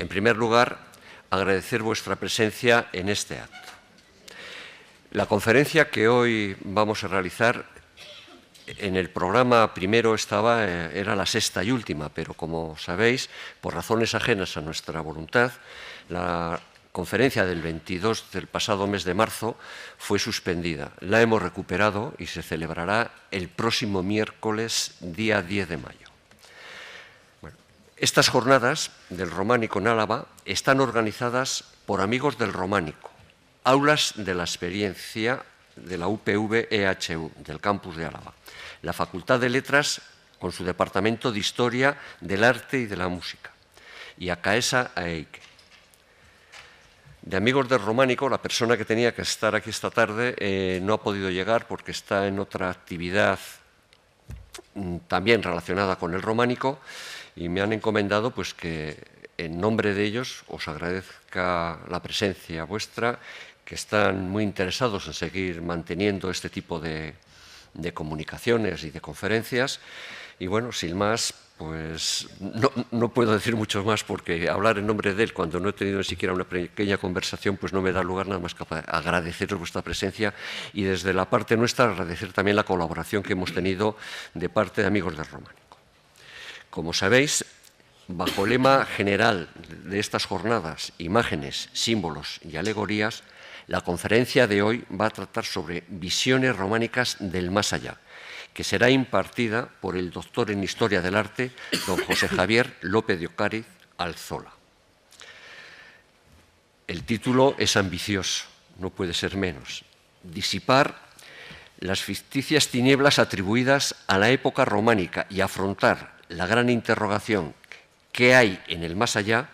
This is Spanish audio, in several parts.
En primer lugar, agradecer vuestra presencia en este acto. La conferencia que hoy vamos a realizar, en el programa primero era la sexta y última, pero como sabéis, por razones ajenas a nuestra voluntad, la conferencia del 22 del pasado mes de marzo fue suspendida. La hemos recuperado y se celebrará el próximo miércoles, día 10 de mayo. Bueno, estas jornadas del Románico en Álava están organizadas por Amigos del Románico, aulas de la experiencia de la UPV-EHU, del campus de Álava, la Facultad de Letras con su Departamento de Historia del Arte y de la Música, y ACAESA AEIC. De Amigos del Románico, la persona que tenía que estar aquí esta tarde no ha podido llegar porque está en otra actividad también relacionada con el románico, y me han encomendado pues que en nombre de ellos os agradezca la presencia vuestra, que están muy interesados en seguir manteniendo este tipo de comunicaciones y de conferencias. Y bueno, sin más, pues no puedo decir mucho más, porque hablar en nombre de él cuando no he tenido ni siquiera una pequeña conversación pues no me da lugar nada más que agradeceros vuestra presencia, y desde la parte nuestra agradecer también la colaboración que hemos tenido de parte de Amigos del Románico. Como sabéis, bajo el lema general de estas jornadas, imágenes, símbolos y alegorías, la conferencia de hoy va a tratar sobre visiones románicas del más allá, que será impartida por el doctor en Historia del Arte, don José Javier López de Ocariz Alzola. El título es ambicioso, no puede ser menos: disipar las ficticias tinieblas atribuidas a la época románica y afrontar la gran interrogación ¿qué hay en el más allá?,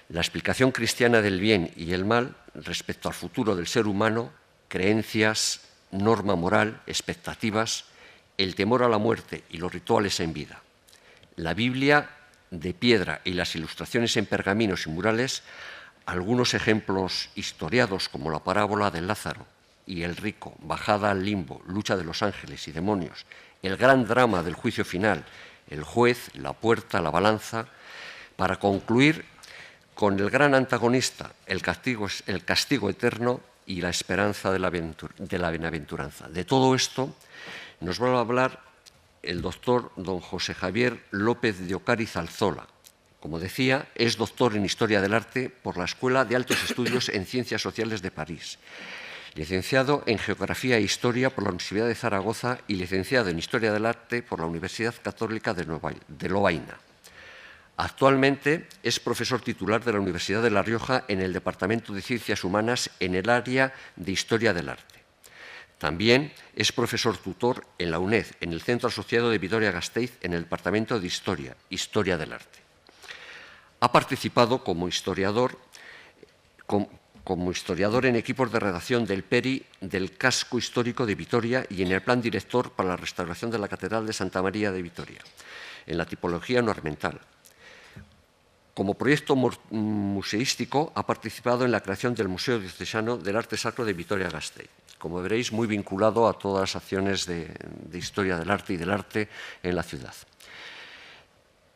la explicación cristiana del bien y el mal respecto al futuro del ser humano, creencias, norma moral, expectativas, el temor a la muerte y los rituales en vida. La Biblia de piedra y las ilustraciones en pergaminos y murales, algunos ejemplos historiados como la parábola del Lázaro y el rico, bajada al limbo, lucha de los ángeles y demonios, el gran drama del juicio final, el juez, la puerta, la balanza, para concluir con el gran antagonista, el castigo eterno y la esperanza de la bienaventuranza. De todo esto nos va a hablar el doctor don José Javier López de Ocariz Alzola. Como decía, es doctor en Historia del Arte por la Escuela de Altos Estudios en Ciencias Sociales de París, licenciado en Geografía e Historia por la Universidad de Zaragoza y licenciado en Historia del Arte por la Universidad Católica de Lovaina. Actualmente es profesor titular de la Universidad de La Rioja en el Departamento de Ciencias Humanas en el área de Historia del Arte. También es profesor tutor en la UNED, en el Centro Asociado de Vitoria-Gasteiz, en el Departamento de Historia del Arte. Ha participado como historiador en equipos de redacción del PERI del Casco Histórico de Vitoria y en el Plan Director para la restauración de la Catedral de Santa María de Vitoria, en la tipología ornamental. Como proyecto museístico ha participado en la creación del Museo Diocesano del Arte Sacro de Vitoria-Gasteiz. Como veréis, muy vinculado a todas las acciones de historia del arte y del arte en la ciudad.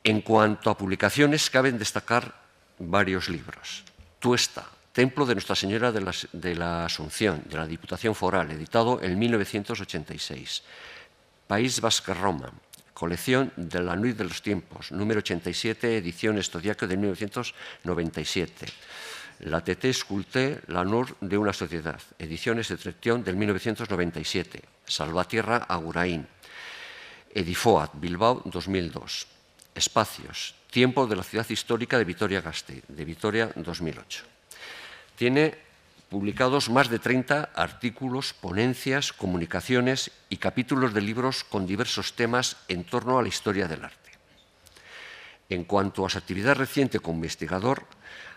En cuanto a publicaciones, caben destacar varios libros. Tuesta, Templo de Nuestra Señora de la Asunción, de la Diputación Foral, editado en 1986. País Basque-Roma, colección de la Nuit de los Tiempos, número 87, edición Estodiaco de 1997. La Tété Sculpté, la Nur de una sociedad, ediciones de Tretión del 1997. Salvatierra Agurain, Edifoat, Bilbao, 2002. Espacios, Tiempo de la Ciudad Histórica de Vitoria-Gasteiz, de Vitoria, 2008. Tiene publicados más de 30 artículos, ponencias, comunicaciones y capítulos de libros con diversos temas en torno a la historia del arte. En cuanto a su actividad reciente como investigador,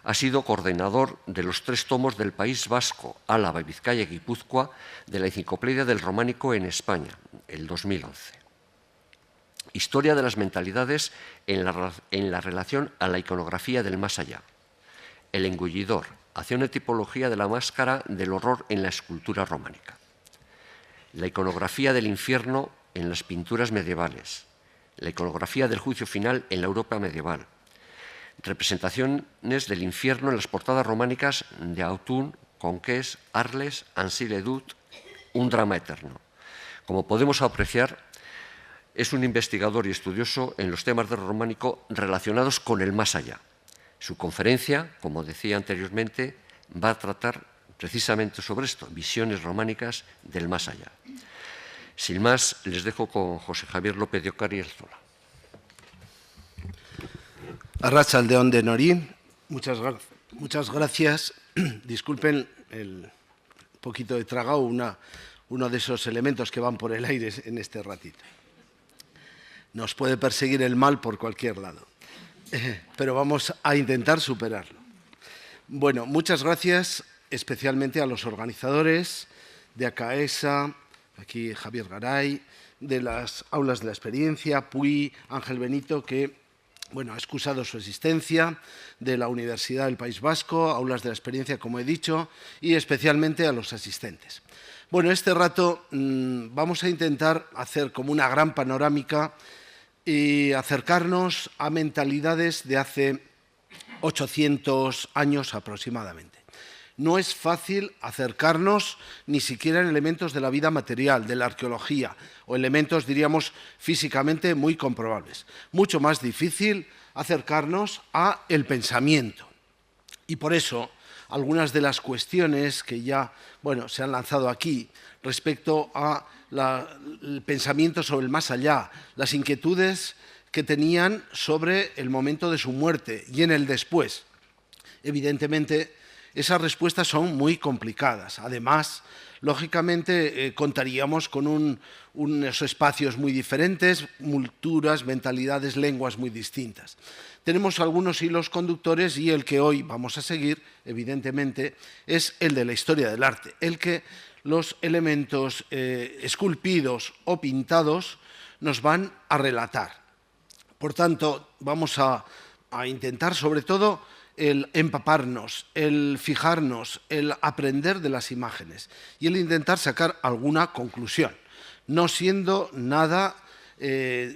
ha sido coordinador de los 3 tomos del País Vasco, Álava, Vizcaya y Guipúzcoa de la Enciclopedia del Románico en España, el 2011. Historia de las mentalidades en la relación a la iconografía del más allá. El engullidor, hacia una tipología de la máscara del horror en la escultura románica. La iconografía del infierno en las pinturas medievales. La iconografía del juicio final en la Europa medieval. representaciones del infierno en las portadas románicas de Autun, Conquest, Arles, Ansí-le-Duc, un drama eterno. Como podemos apreciar, es un investigador y estudioso en los temas del románico relacionados con el más allá. Su conferencia, como decía anteriormente, va a tratar precisamente sobre esto, visiones románicas del más allá. Sin más, les dejo con José Javier López de Ocari Elzola. Arratsaldeon denori, muchas gracias. Disculpen el poquito de tragado, uno de esos elementos que van por el aire en este ratito. Nos puede perseguir el mal por cualquier lado, pero vamos a intentar superarlo. Bueno, muchas gracias especialmente a los organizadores de ACAESA, aquí Javier Garay, de las aulas de la experiencia, Puy, Ángel Benito, que ha excusado su existencia, de la Universidad del País Vasco, aulas de la experiencia, como he dicho, y especialmente a los asistentes. Bueno, este rato vamos a intentar hacer como una gran panorámica y acercarnos a mentalidades de hace 800 años aproximadamente. No es fácil acercarnos ni siquiera en elementos de la vida material, de la arqueología, o elementos, diríamos, físicamente muy comprobables. Mucho más difícil acercarnos al pensamiento. Y por eso, algunas de las cuestiones que ya se han lanzado aquí respecto al pensamiento sobre el más allá, las inquietudes que tenían sobre el momento de su muerte y en el después. Evidentemente, esas respuestas son muy complicadas. Además, lógicamente, contaríamos con unos espacios muy diferentes, culturas, mentalidades, lenguas muy distintas. Tenemos algunos hilos conductores y el que hoy vamos a seguir, evidentemente, es el de la historia del arte, el que los elementos esculpidos o pintados nos van a relatar. Por tanto, vamos a intentar, sobre todo, el empaparnos, el fijarnos, el aprender de las imágenes y el intentar sacar alguna conclusión, no siendo nada,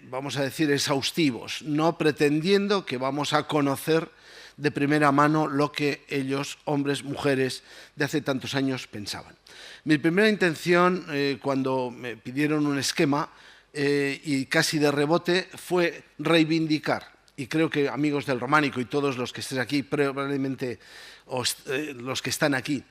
vamos a decir, exhaustivos, no pretendiendo que vamos a conocer de primera mano lo que ellos, hombres, mujeres, de hace tantos años pensaban. Mi primera intención, cuando me pidieron un esquema y casi de rebote, fue reivindicar. Y creo que amigos del románico y todos los que estén aquí, probablemente los que están aquí,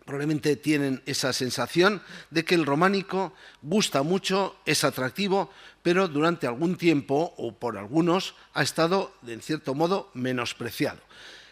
probablemente tienen esa sensación de que el románico gusta mucho, es atractivo, pero durante algún tiempo, o por algunos, ha estado, en cierto modo, menospreciado.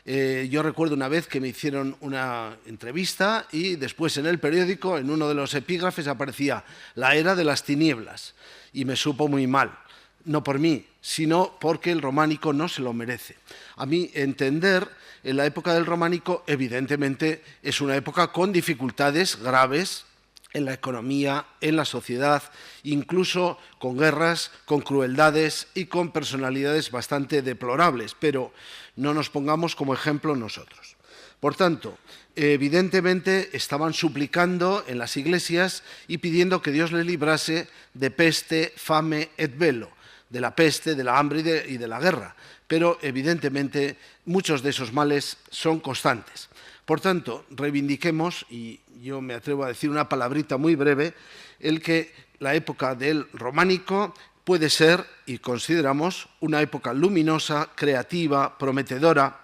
Yo recuerdo una vez que me hicieron una entrevista y después en el periódico, en uno de los epígrafes, aparecía la era de las tinieblas y me supo muy mal. No por mí, sino porque el románico no se lo merece. A mi entender, en la época del románico, evidentemente, es una época con dificultades graves en la economía, en la sociedad, incluso con guerras, con crueldades y con personalidades bastante deplorables, pero no nos pongamos como ejemplo nosotros. Por tanto, evidentemente estaban suplicando en las iglesias y pidiendo que Dios les librase de peste, fame et velo, de la peste, de la hambre y de la guerra. Pero, evidentemente, muchos de esos males son constantes. Por tanto, reivindiquemos, y yo me atrevo a decir una palabrita muy breve, el que la época del románico puede ser, y consideramos, una época luminosa, creativa, prometedora.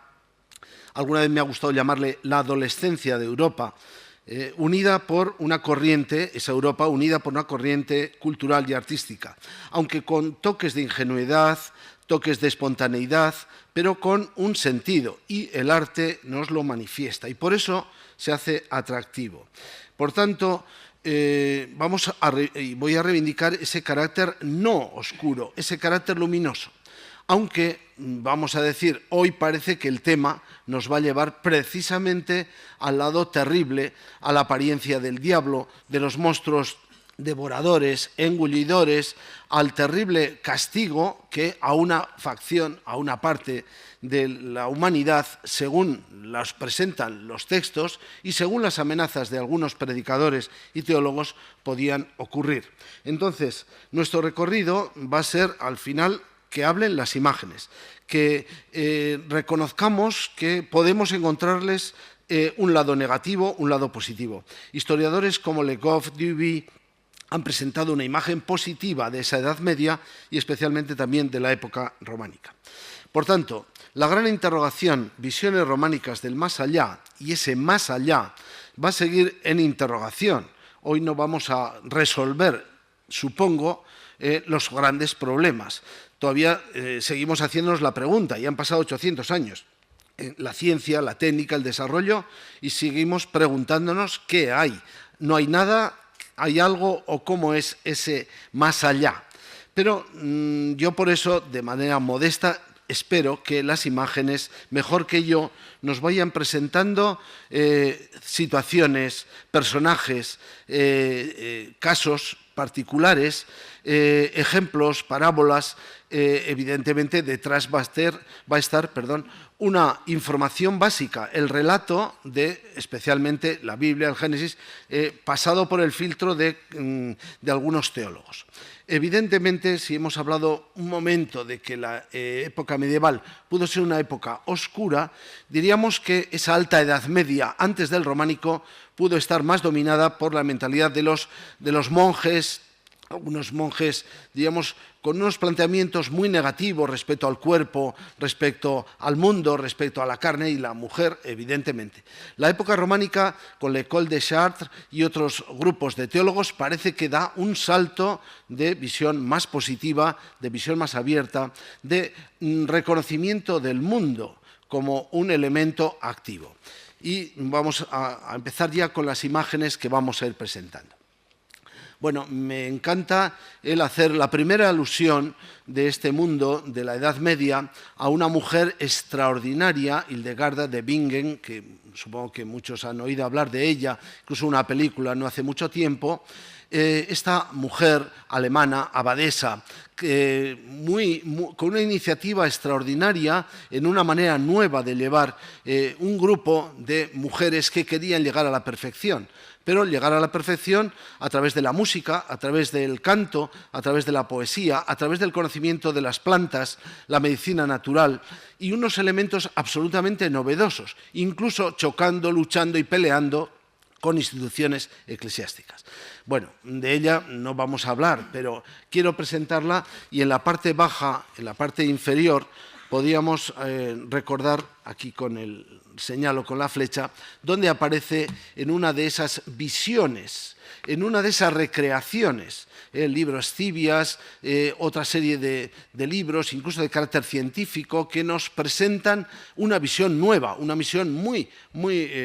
Alguna vez me ha gustado llamarle la adolescencia de Europa, unida por una corriente, esa Europa unida por una corriente cultural y artística, aunque con toques de ingenuidad, toques de espontaneidad, pero con un sentido, y el arte nos lo manifiesta, y por eso se hace atractivo. Por tanto, voy a reivindicar ese carácter no oscuro, ese carácter luminoso. Aunque, vamos a decir, hoy parece que el tema nos va a llevar precisamente al lado terrible, a la apariencia del diablo, de los monstruos devoradores, engullidores, al terrible castigo que a una facción, a una parte de la humanidad, según las presentan los textos y según las amenazas de algunos predicadores y teólogos, podían ocurrir. Entonces, nuestro recorrido va a ser, al final, que hablen las imágenes, que reconozcamos que podemos encontrarles un lado negativo, un lado positivo. Historiadores como Le Goff, Duby han presentado una imagen positiva de esa Edad Media y especialmente también de la época románica. Por tanto, la gran interrogación, visiones románicas del más allá, y ese más allá va a seguir en interrogación. Hoy no vamos a resolver, supongo, los grandes problemas. Todavía seguimos haciéndonos la pregunta, y han pasado 800 años. La ciencia, la técnica, el desarrollo, y seguimos preguntándonos qué hay. No hay nada, hay algo, o cómo es ese más allá. Pero yo por eso, de manera modesta, espero que las imágenes, mejor que yo, nos vayan presentando situaciones, personajes, casos particulares, ejemplos, parábolas. Evidentemente, detrás va a estar una información básica, el relato de, especialmente la Biblia, el Génesis, pasado por el filtro de algunos teólogos. Evidentemente, si hemos hablado un momento de que la época medieval pudo ser una época oscura, diríamos que esa alta Edad Media, antes del románico, pudo estar más dominada por la mentalidad de los monjes, algunos monjes, digamos, con unos planteamientos muy negativos respecto al cuerpo, respecto al mundo, respecto a la carne y la mujer, evidentemente. La época románica, con l'École de Chartres y otros grupos de teólogos, parece que da un salto de visión más positiva, de visión más abierta, de reconocimiento del mundo como un elemento activo. Y vamos a empezar ya con las imágenes que vamos a ir presentando. Bueno, me encanta el hacer la primera alusión de este mundo de la Edad Media a una mujer extraordinaria, Hildegarda de Bingen, que supongo que muchos han oído hablar de ella, incluso una película no hace mucho tiempo. Esta mujer alemana, abadesa, con una iniciativa extraordinaria, en una manera nueva de llevar un grupo de mujeres que querían llegar a la perfección, pero llegar a la perfección a través de la música, a través del canto, a través de la poesía, a través del conocimiento de las plantas, la medicina natural y unos elementos absolutamente novedosos, incluso chocando, luchando y peleando con instituciones eclesiásticas. Bueno, de ella no vamos a hablar, pero quiero presentarla y en la parte baja, en la parte inferior, podríamos recordar, aquí con el señalo con la flecha, donde aparece en una de esas visiones, en una de esas recreaciones, libros Civias, otra serie de libros, incluso de carácter científico, que nos presentan una visión nueva, una visión muy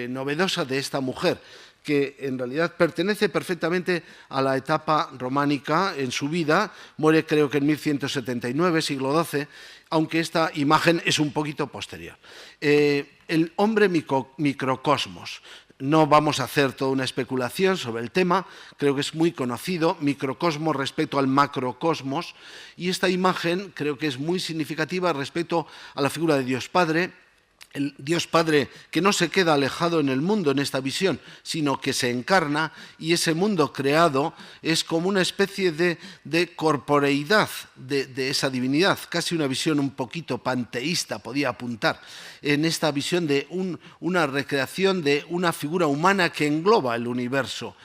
novedosa de esta mujer, que en realidad pertenece perfectamente a la etapa románica en su vida, muere creo que en 1179, siglo XII, aunque esta imagen es un poquito posterior. El hombre microcosmos. No vamos a hacer toda una especulación sobre el tema, creo que es muy conocido, microcosmos respecto al macrocosmos, y esta imagen creo que es muy significativa respecto a la figura de Dios Padre, el Dios Padre que no se queda alejado en el mundo en esta visión, sino que se encarna, y ese mundo creado es como una especie de corporeidad de esa divinidad, casi una visión un poquito panteísta, podía apuntar, en esta visión de una recreación de una figura humana que engloba el universo,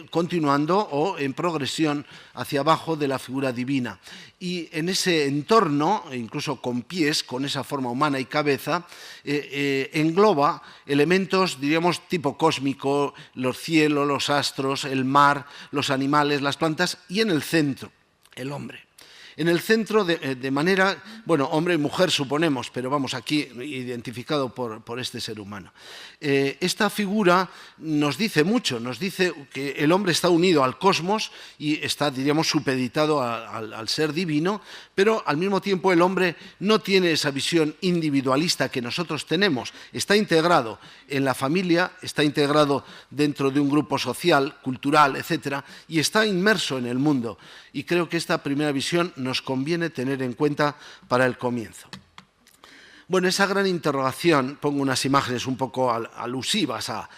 continuando o en progresión hacia abajo de la figura divina. Y en ese entorno, incluso con pies, con esa forma humana y cabeza, engloba elementos, diríamos, tipo cósmico, los cielos, los astros, el mar, los animales, las plantas, y en el centro, el hombre. En el centro, de manera, bueno, hombre y mujer suponemos, pero vamos, aquí identificado por este ser humano. Esta figura nos dice mucho, nos dice que el hombre está unido al cosmos y está, diríamos, supeditado al ser divino, pero al mismo tiempo el hombre no tiene esa visión individualista que nosotros tenemos. Está integrado en la familia, está integrado dentro de un grupo social, cultural, etcétera, y está inmerso en el mundo. Y creo que esta primera visión nos conviene tener en cuenta para el comienzo. Bueno, esa gran interrogación, pongo unas imágenes un poco alusivas a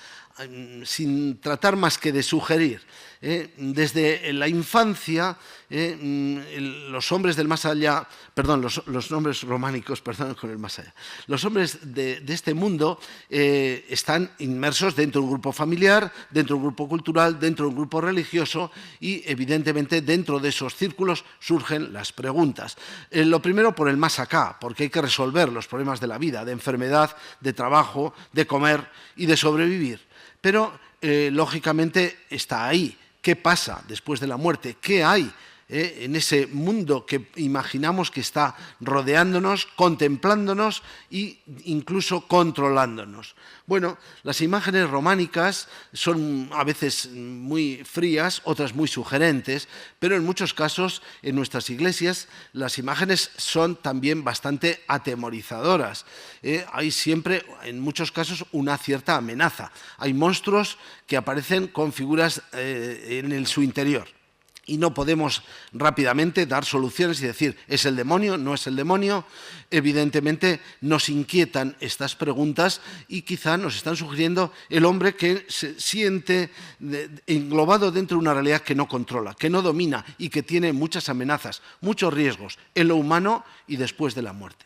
sin tratar más que de sugerir. Desde la infancia, los hombres del más allá, perdón, los hombres románicos, perdón, con el más allá, los hombres de este mundo están inmersos dentro de un grupo familiar, dentro de un grupo cultural, dentro de un grupo religioso y, evidentemente, dentro de esos círculos surgen las preguntas. Lo primero por el más acá, porque hay que resolver los problemas de la vida, de enfermedad, de trabajo, de comer y de sobrevivir. Pero, lógicamente, está ahí. ¿Qué pasa después de la muerte? ¿Qué hay en ese mundo que imaginamos que está rodeándonos, contemplándonos e incluso controlándonos? Bueno, las imágenes románicas son a veces muy frías, otras muy sugerentes, pero en muchos casos en nuestras iglesias las imágenes son también bastante atemorizadoras. Hay siempre, en muchos casos, una cierta amenaza. Hay monstruos que aparecen con figuras en su interior. Y no podemos rápidamente dar soluciones y decir, ¿es el demonio? ¿No es el demonio? Evidentemente nos inquietan estas preguntas y quizá nos están sugiriendo el hombre que se siente englobado dentro de una realidad que no controla, que no domina y que tiene muchas amenazas, muchos riesgos en lo humano y después de la muerte.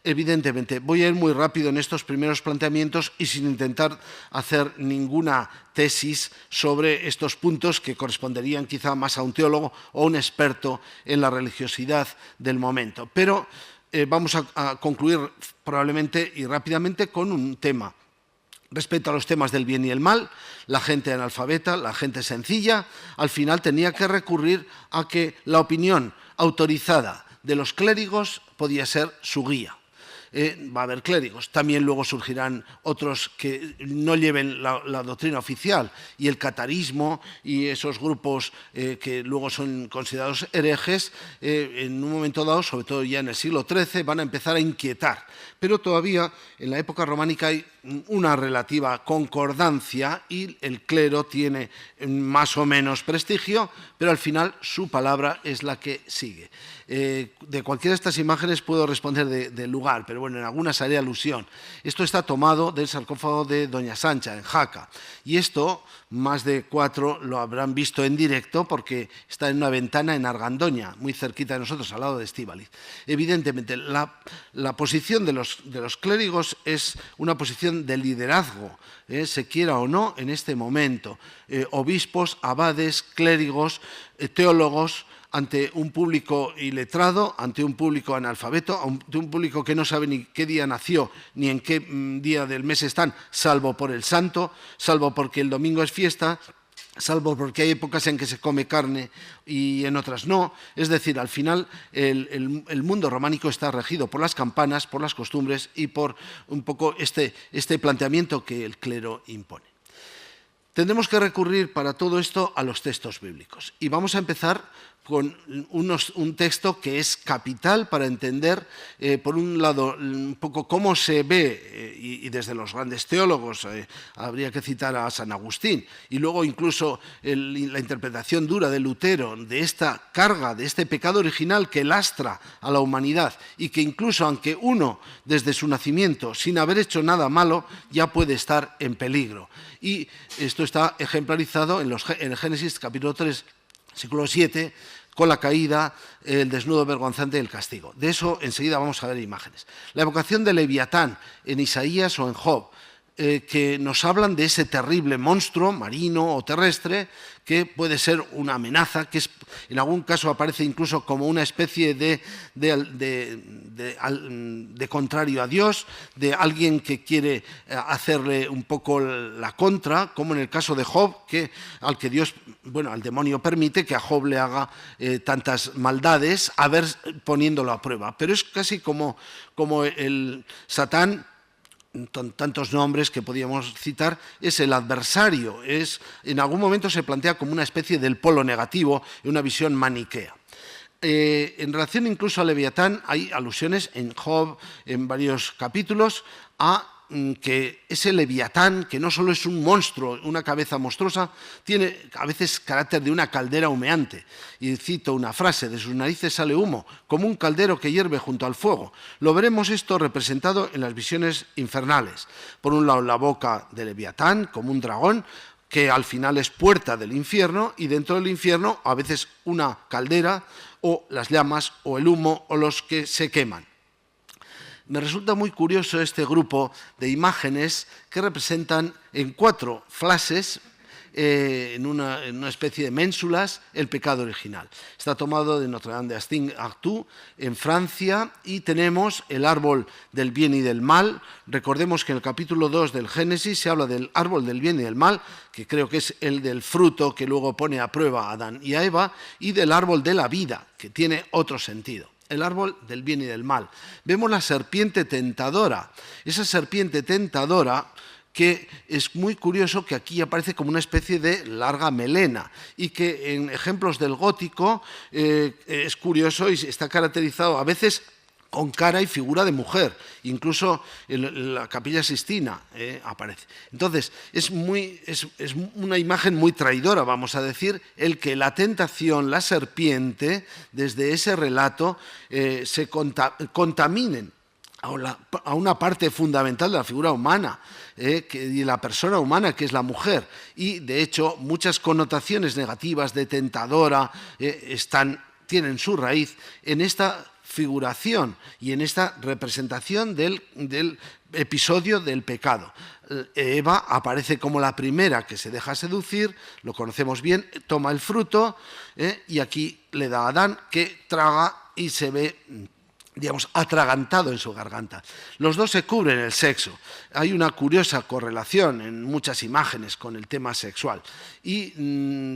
Evidentemente, voy a ir muy rápido en estos primeros planteamientos y sin intentar hacer ninguna tesis sobre estos puntos que corresponderían quizá más a un teólogo o un experto en la religiosidad del momento. Pero vamos a concluir probablemente y rápidamente con un tema. Respecto a los temas del bien y el mal, la gente analfabeta, la gente sencilla, al final tenía que recurrir a que la opinión autorizada de los clérigos podía ser su guía. Va a haber clérigos. También luego surgirán otros que no lleven la doctrina oficial y el catarismo y esos grupos que luego son considerados herejes, en un momento dado, sobre todo ya en el siglo XIII, van a empezar a inquietar. Pero todavía en la época románica hay una relativa concordancia y el clero tiene más o menos prestigio, pero al final su palabra es la que sigue. De cualquiera de estas imágenes puedo responder del lugar, pero bueno, en algunas haré alusión. Esto está tomado del sarcófago de Doña Sancha, en Jaca, y esto más de 4 lo habrán visto en directo porque está en una ventana en Argandoña, muy cerquita de nosotros, al lado de Estíbaliz. Evidentemente, la posición de los clérigos es una posición de liderazgo, se quiera o no, en este momento. Obispos, abades, clérigos, teólogos, ante un público iletrado, ante un público analfabeto, ante un público que no sabe ni qué día nació, ni en qué día del mes están, salvo por el santo, salvo porque el domingo es fiesta, salvo porque hay épocas en que se come carne y en otras no. Es decir, al final el mundo románico está regido por las campanas, por las costumbres y por un poco este planteamiento que el clero impone. Tendremos que recurrir para todo esto a los textos bíblicos y vamos a empezar con un texto que es capital para entender, por un lado, un poco cómo se ve, y desde los grandes teólogos habría que citar a San Agustín, y luego incluso la interpretación dura de Lutero de esta carga, de este pecado original que lastra a la humanidad y que incluso aunque uno desde su nacimiento, sin haber hecho nada malo, ya puede estar en peligro. Y esto está ejemplarizado en el Génesis capítulo 3, siglo VII, con la caída, el desnudo vergonzante y el castigo. De eso enseguida vamos a ver imágenes. La evocación de Leviatán en Isaías o en Job, que nos hablan de ese terrible monstruo marino o terrestre que puede ser una amenaza, que en algún caso aparece incluso como una especie de contrario a Dios, de alguien que quiere hacerle un poco la contra, como en el caso de Job, al que Dios, bueno, al demonio permite que a Job le haga tantas maldades, a ver, poniéndolo a prueba. Pero es casi como el Satán, tantos nombres que podíamos citar, es el adversario, en algún momento se plantea como una especie del polo negativo, en una visión maniquea. En relación incluso a Leviatán hay alusiones en Job, en varios capítulos, a que ese leviatán, que no solo es un monstruo, una cabeza monstruosa, tiene a veces carácter de una caldera humeante. Y cito una frase: de sus narices sale humo, como un caldero que hierve junto al fuego. Lo veremos esto representado en las visiones infernales. Por un lado, la boca de leviatán, como un dragón, que al final es puerta del infierno, y dentro del infierno a veces una caldera, o las llamas, o el humo, o los que se queman. Me resulta muy curioso este grupo de imágenes que representan en 4 flashes, en una especie de ménsulas, el pecado original. Está tomado de Notre Dame de Artois, en Francia, y tenemos el árbol del bien y del mal. Recordemos que en el capítulo 2 del Génesis se habla del árbol del bien y del mal, que creo que es el del fruto que luego pone a prueba a Adán y a Eva, y del árbol de la vida, que tiene otro sentido. El árbol del bien y del mal. Vemos la serpiente tentadora. Esa serpiente tentadora, que es muy curioso que aquí aparece como una especie de larga melena, y que en ejemplos del gótico es curioso y está caracterizado a veces con cara y figura de mujer, incluso en la Capilla Sixtina aparece. Entonces, es una imagen muy traidora, vamos a decir, el que la tentación, la serpiente, desde ese relato, se contaminen a una parte fundamental de la figura humana, y la persona humana, que es la mujer. Y, de hecho, muchas connotaciones negativas de tentadora tienen su raíz en esta figuración y en esta representación del episodio del pecado. Eva aparece como la primera que se deja seducir, lo conocemos bien, toma el fruto, y aquí le da a Adán, que traga y se ve, digamos, atragantado en su garganta. Los dos se cubren el sexo. Hay una curiosa correlación en muchas imágenes con el tema sexual, y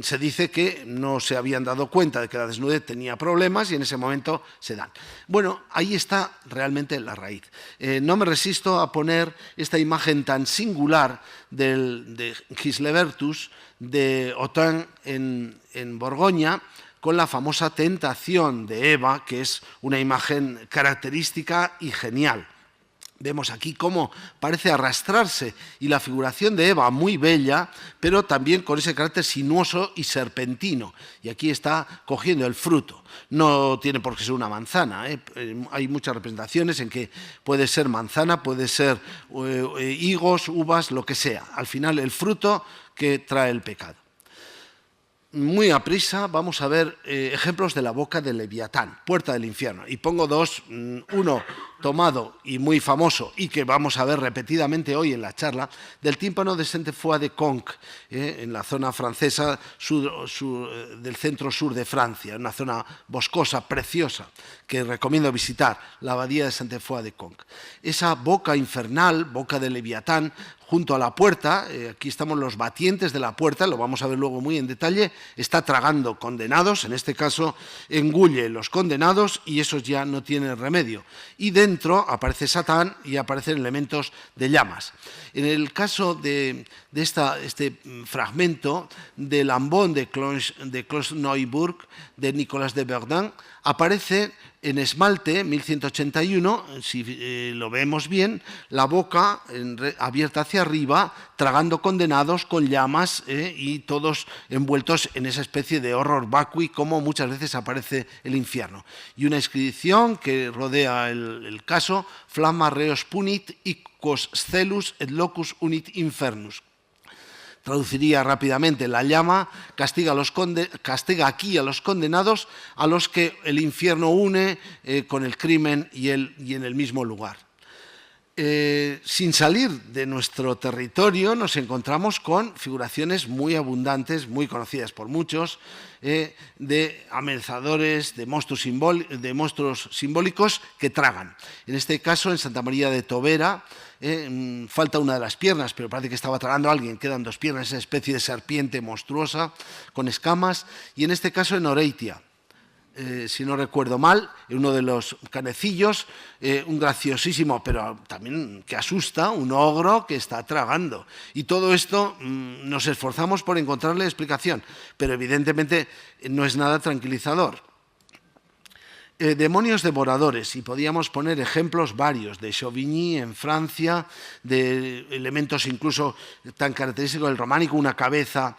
se dice que no se habían dado cuenta de que la desnudez tenía problemas y en ese momento se dan. Bueno, ahí está realmente la raíz. No me resisto a poner esta imagen tan singular de Gislebertus, de Autun en Borgoña, con la famosa tentación de Eva, que es una imagen característica y genial. Vemos aquí cómo parece arrastrarse, y la figuración de Eva muy bella, pero también con ese carácter sinuoso y serpentino. Y aquí está cogiendo el fruto. No tiene por qué ser una manzana, hay muchas representaciones en que puede ser manzana, puede ser higos, uvas, lo que sea. Al final, el fruto que trae el pecado. Muy a prisa vamos a ver ejemplos de la boca del Leviatán, puerta del infierno. Y pongo 2, uno tomado y muy famoso, y que vamos a ver repetidamente hoy en la charla, del tímpano de Sainte-Foy-de-Conques, en la zona francesa del centro-sur de Francia, una zona boscosa, preciosa, que recomiendo visitar, la abadía de Sainte-Foy-de-Conques. Esa boca infernal, boca del Leviatán, junto a la puerta, aquí estamos los batientes de la puerta, lo vamos a ver luego muy en detalle, está tragando condenados, en este caso engulle los condenados, y esos ya no tienen remedio. Y dentro aparece Satán y aparecen elementos de llamas. En el caso de este fragmento del ambón de Clos-Neuburg, de Nicolas de Verdun, aparece en esmalte, 1181, si lo vemos bien, la boca abierta hacia arriba, tragando condenados con llamas, y todos envueltos en esa especie de horror vacui, como muchas veces aparece el infierno. Y una inscripción que rodea el caso: Flamma reos punit, quos scelus et locus unit infernus. Traduciría rápidamente: la llama castiga aquí a los condenados, a los que el infierno une con el crimen y en el mismo lugar. Sin salir de nuestro territorio nos encontramos con figuraciones muy abundantes, muy conocidas por muchos, de amenazadores, de monstruos simbólicos que tragan. En este caso, en Santa María de Tobera, falta una de las piernas, pero parece que estaba tragando a alguien, quedan 2 piernas, esa especie de serpiente monstruosa con escamas. Y en este caso en Oreitia, si no recuerdo mal, en uno de los canecillos, un graciosísimo, pero también que asusta, un ogro que está tragando. Y todo esto nos esforzamos por encontrarle explicación, pero evidentemente no es nada tranquilizador. demonios devoradores, y podíamos poner ejemplos varios, de Chauvigny en Francia, de elementos incluso tan característicos del románico, una cabeza,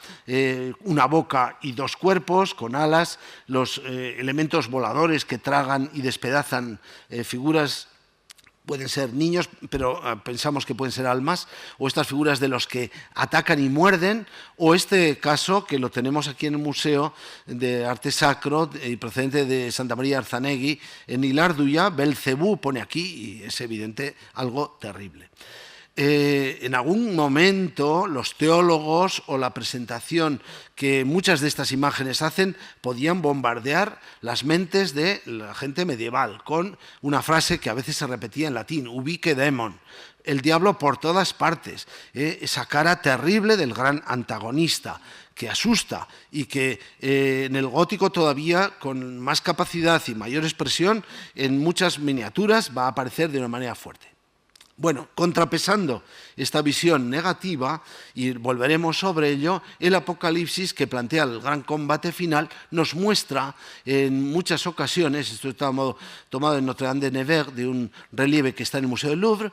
una boca y dos cuerpos con alas, los elementos voladores que tragan y despedazan figuras. Pueden ser niños, pero pensamos que pueden ser almas, o estas figuras de los que atacan y muerden, o este caso que lo tenemos aquí en el Museo de Arte Sacro y procedente de Santa María Arzanegui, en Ilarduya, Belcebú pone aquí, y es evidente algo terrible. En algún momento los teólogos o la presentación que muchas de estas imágenes hacen podían bombardear las mentes de la gente medieval con una frase que a veces se repetía en latín, ubique demon, el diablo por todas partes, esa cara terrible del gran antagonista que asusta y que en el gótico todavía con más capacidad y mayor expresión en muchas miniaturas va a aparecer de una manera fuerte. Bueno, contrapesando esta visión negativa, y volveremos sobre ello, el Apocalipsis que plantea el gran combate final nos muestra en muchas ocasiones, esto está tomado en Notre Dame de Nevers, de un relieve que está en el Museo del Louvre,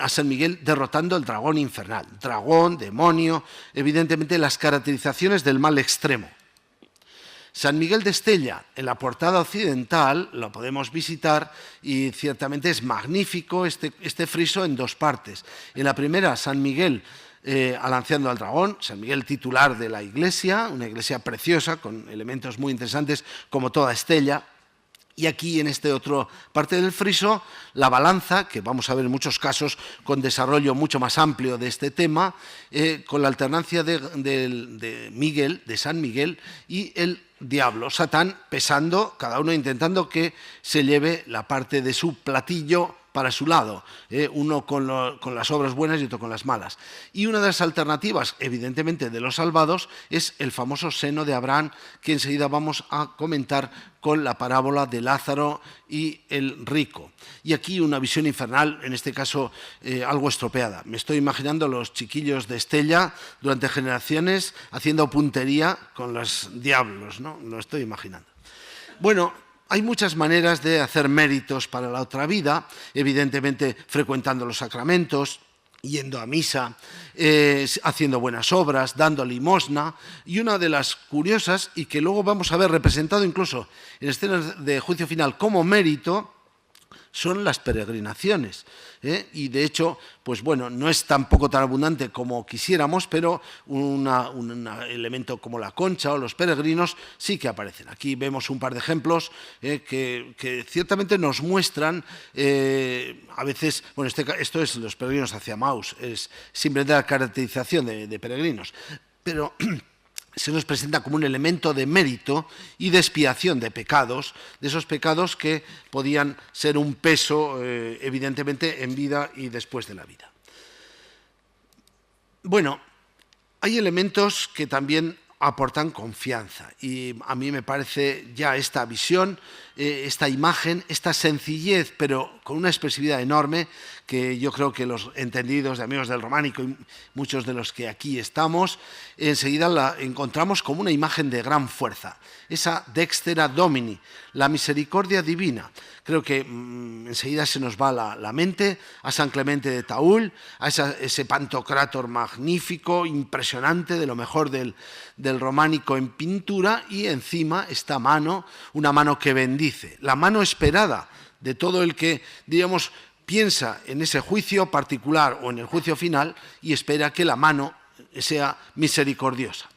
a San Miguel derrotando al dragón infernal. Dragón, demonio, evidentemente las caracterizaciones del mal extremo. San Miguel de Estella, en la portada occidental, lo podemos visitar y ciertamente es magnífico este friso en dos partes. En la primera, San Miguel alanceando al dragón, San Miguel titular de la iglesia, una iglesia preciosa con elementos muy interesantes como toda Estella. Y aquí, en esta otra parte del friso, la balanza, que vamos a ver en muchos casos con desarrollo mucho más amplio de este tema, con la alternancia de Miguel, de San Miguel, y el diablo, Satán, pesando, cada uno intentando que se lleve la parte de su platillo para su lado, uno con las obras buenas y otro con las malas. Y una de las alternativas, evidentemente, de los salvados es el famoso seno de Abraham, que enseguida vamos a comentar con la parábola de Lázaro y el rico. Y aquí una visión infernal, en este caso algo estropeada. Me estoy imaginando a los chiquillos de Estella durante generaciones haciendo puntería con los diablos, ¿no? Lo estoy imaginando. Bueno, hay muchas maneras de hacer méritos para la otra vida, evidentemente frecuentando los sacramentos, yendo a misa, haciendo buenas obras, dando limosna, y una de las curiosas, y que luego vamos a ver representado incluso en escenas de juicio final como mérito, son las peregrinaciones. Y de hecho, pues bueno, no es tampoco tan abundante como quisiéramos, pero un elemento como la concha o los peregrinos sí que aparecen. Aquí vemos un par de ejemplos que ciertamente nos muestran, a veces, bueno, esto es los peregrinos hacia Maús, es simplemente la caracterización de peregrinos, pero se nos presenta como un elemento de mérito y de expiación de pecados, de esos pecados que podían ser un peso, evidentemente, en vida y después de la vida. Bueno, hay elementos que también aportan confianza y a mí me parece ya esta visión, esta imagen, esta sencillez, pero con una expresividad enorme, que yo creo que los entendidos de amigos del románico y muchos de los que aquí estamos, enseguida la encontramos como una imagen de gran fuerza, esa Dextera Domini, la misericordia divina. Creo que enseguida se nos va la mente a San Clemente de Taúl, a ese Pantocrátor magnífico, impresionante, de lo mejor del románico en pintura, y encima esta mano, una mano que bendice, la mano esperada de todo el que, digamos, piensa en ese juicio particular o en el juicio final y espera que la mano sea misericordiosa.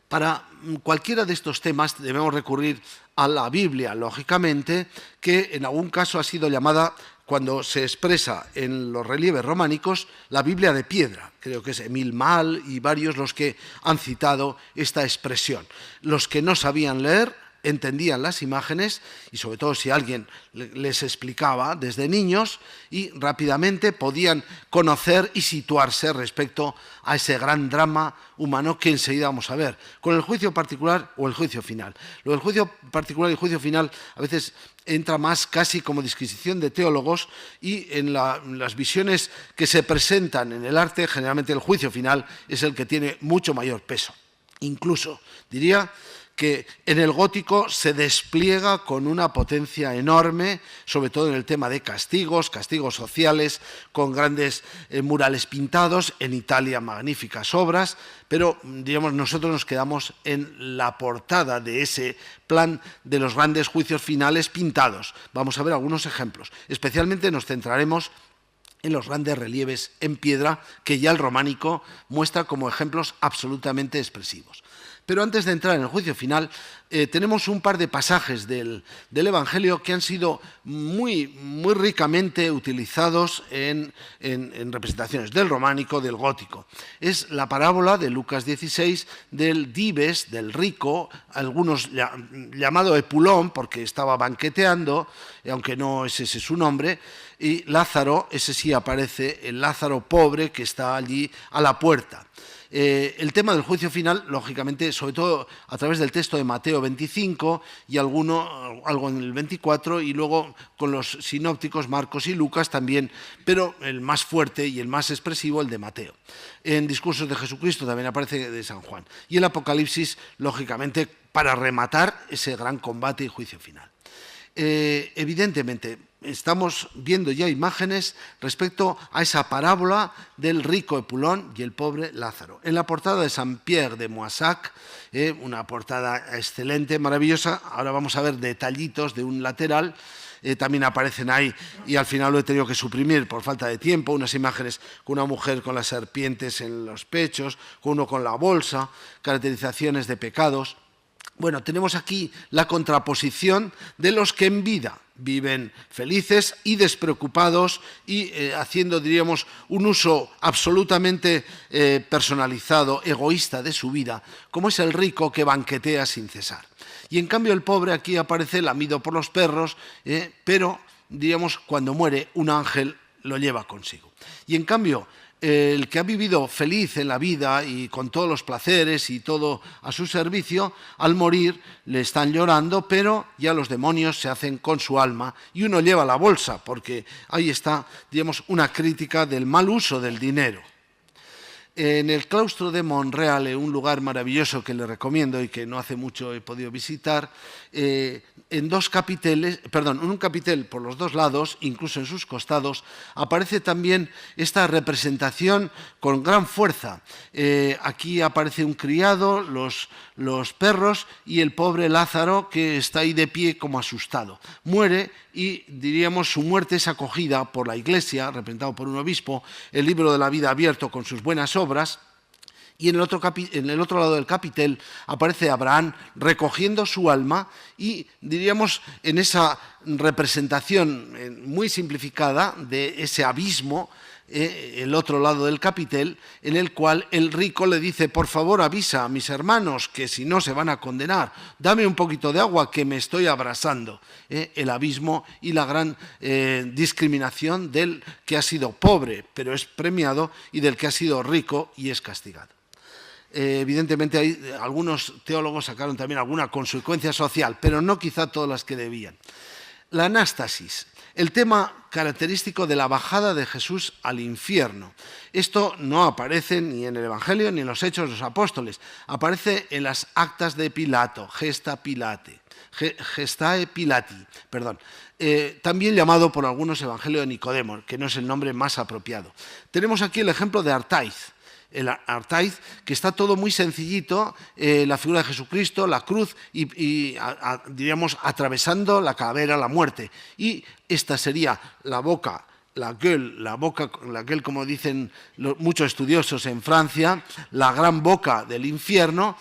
Para cualquiera de estos temas debemos recurrir a la Biblia, lógicamente, que en algún caso ha sido llamada, cuando se expresa en los relieves románicos, la Biblia de piedra. Creo que es Emil Mal y varios los que han citado esta expresión. Los que no sabían leer entendían las imágenes y sobre todo si alguien les explicaba desde niños y rápidamente podían conocer y situarse respecto a ese gran drama humano que enseguida vamos a ver, con el juicio particular o el juicio final. Lo del juicio particular y el juicio final a veces entra más casi como disquisición de teólogos y en las visiones que se presentan en el arte, generalmente el juicio final es el que tiene mucho mayor peso. Incluso diría que en el gótico se despliega con una potencia enorme, sobre todo en el tema de castigos sociales, con grandes murales pintados, en Italia magníficas obras, pero digamos, nosotros nos quedamos en la portada de ese plan de los grandes juicios finales pintados. Vamos a ver algunos ejemplos. Especialmente nos centraremos en los grandes relieves en piedra que ya el románico muestra como ejemplos absolutamente expresivos. Pero antes de entrar en el juicio final, tenemos un par de pasajes del Evangelio que han sido muy ricamente utilizados en representaciones del románico, del gótico. Es la parábola de Lucas 16 del dives, del rico, algunos llamado Epulón, porque estaba banqueteando, aunque no es ese su nombre, y Lázaro, ese sí aparece, el Lázaro pobre que está allí a la puerta. El tema del juicio final, lógicamente, sobre todo a través del texto de Mateo 25 y algo en el 24, y luego con los sinópticos Marcos y Lucas también, pero el más fuerte y el más expresivo, el de Mateo. En Discursos de Jesucristo también aparece de San Juan. Y el Apocalipsis, lógicamente, para rematar ese gran combate y juicio final. Evidentemente, estamos viendo ya imágenes respecto a esa parábola del rico Epulón y el pobre Lázaro. En la portada de Saint-Pierre de Moissac, una portada excelente, maravillosa, ahora vamos a ver detallitos de un lateral, también aparecen ahí, y al final lo he tenido que suprimir por falta de tiempo, unas imágenes con una mujer con las serpientes en los pechos, con uno con la bolsa, caracterizaciones de pecados. Bueno, tenemos aquí la contraposición de los que en vida viven felices y despreocupados y haciendo, diríamos, un uso absolutamente personalizado, egoísta de su vida, como es el rico que banquetea sin cesar. Y en cambio el pobre aquí aparece lamido por los perros, pero, diríamos, cuando muere un ángel lo lleva consigo. Y en cambio el que ha vivido feliz en la vida y con todos los placeres y todo a su servicio, al morir le están llorando, pero ya los demonios se hacen con su alma y uno lleva la bolsa, porque ahí está, digamos, una crítica del mal uso del dinero. En el claustro de Monreale, un lugar maravilloso que le recomiendo y que no hace mucho he podido visitar, en un capitel por los dos lados, incluso en sus costados, aparece también esta representación con gran fuerza. Aquí aparece un criado, los perros y el pobre Lázaro que está ahí de pie como asustado. Muere y, diríamos, su muerte es acogida por la Iglesia, representado por un obispo, el libro de la vida abierto con sus buenas obras. Y en el otro lado del capitel aparece Abraham recogiendo su alma y, diríamos, en esa representación muy simplificada de ese abismo, el otro lado del capitel, en el cual el rico le dice: por favor, avisa a mis hermanos que si no se van a condenar, dame un poquito de agua que me estoy abrasando. El abismo y la gran discriminación del que ha sido pobre pero es premiado y del que ha sido rico y es castigado. Evidentemente algunos teólogos sacaron también alguna consecuencia social, pero no quizá todas las que debían. La anástasis, el tema característico de la bajada de Jesús al infierno. Esto no aparece ni en el Evangelio ni en los Hechos de los Apóstoles, aparece en las actas de Pilato, Gestae Pilati, perdón. También llamado por algunos Evangelio de Nicodemo, que no es el nombre más apropiado. Tenemos aquí el ejemplo de Artaiz. El Artaiz, que está todo muy sencillito, la figura de Jesucristo, la cruz y diríamos, atravesando la calavera, la muerte. Y esta sería la boca, la gueule, como dicen muchos estudiosos en Francia, la gran boca del infierno,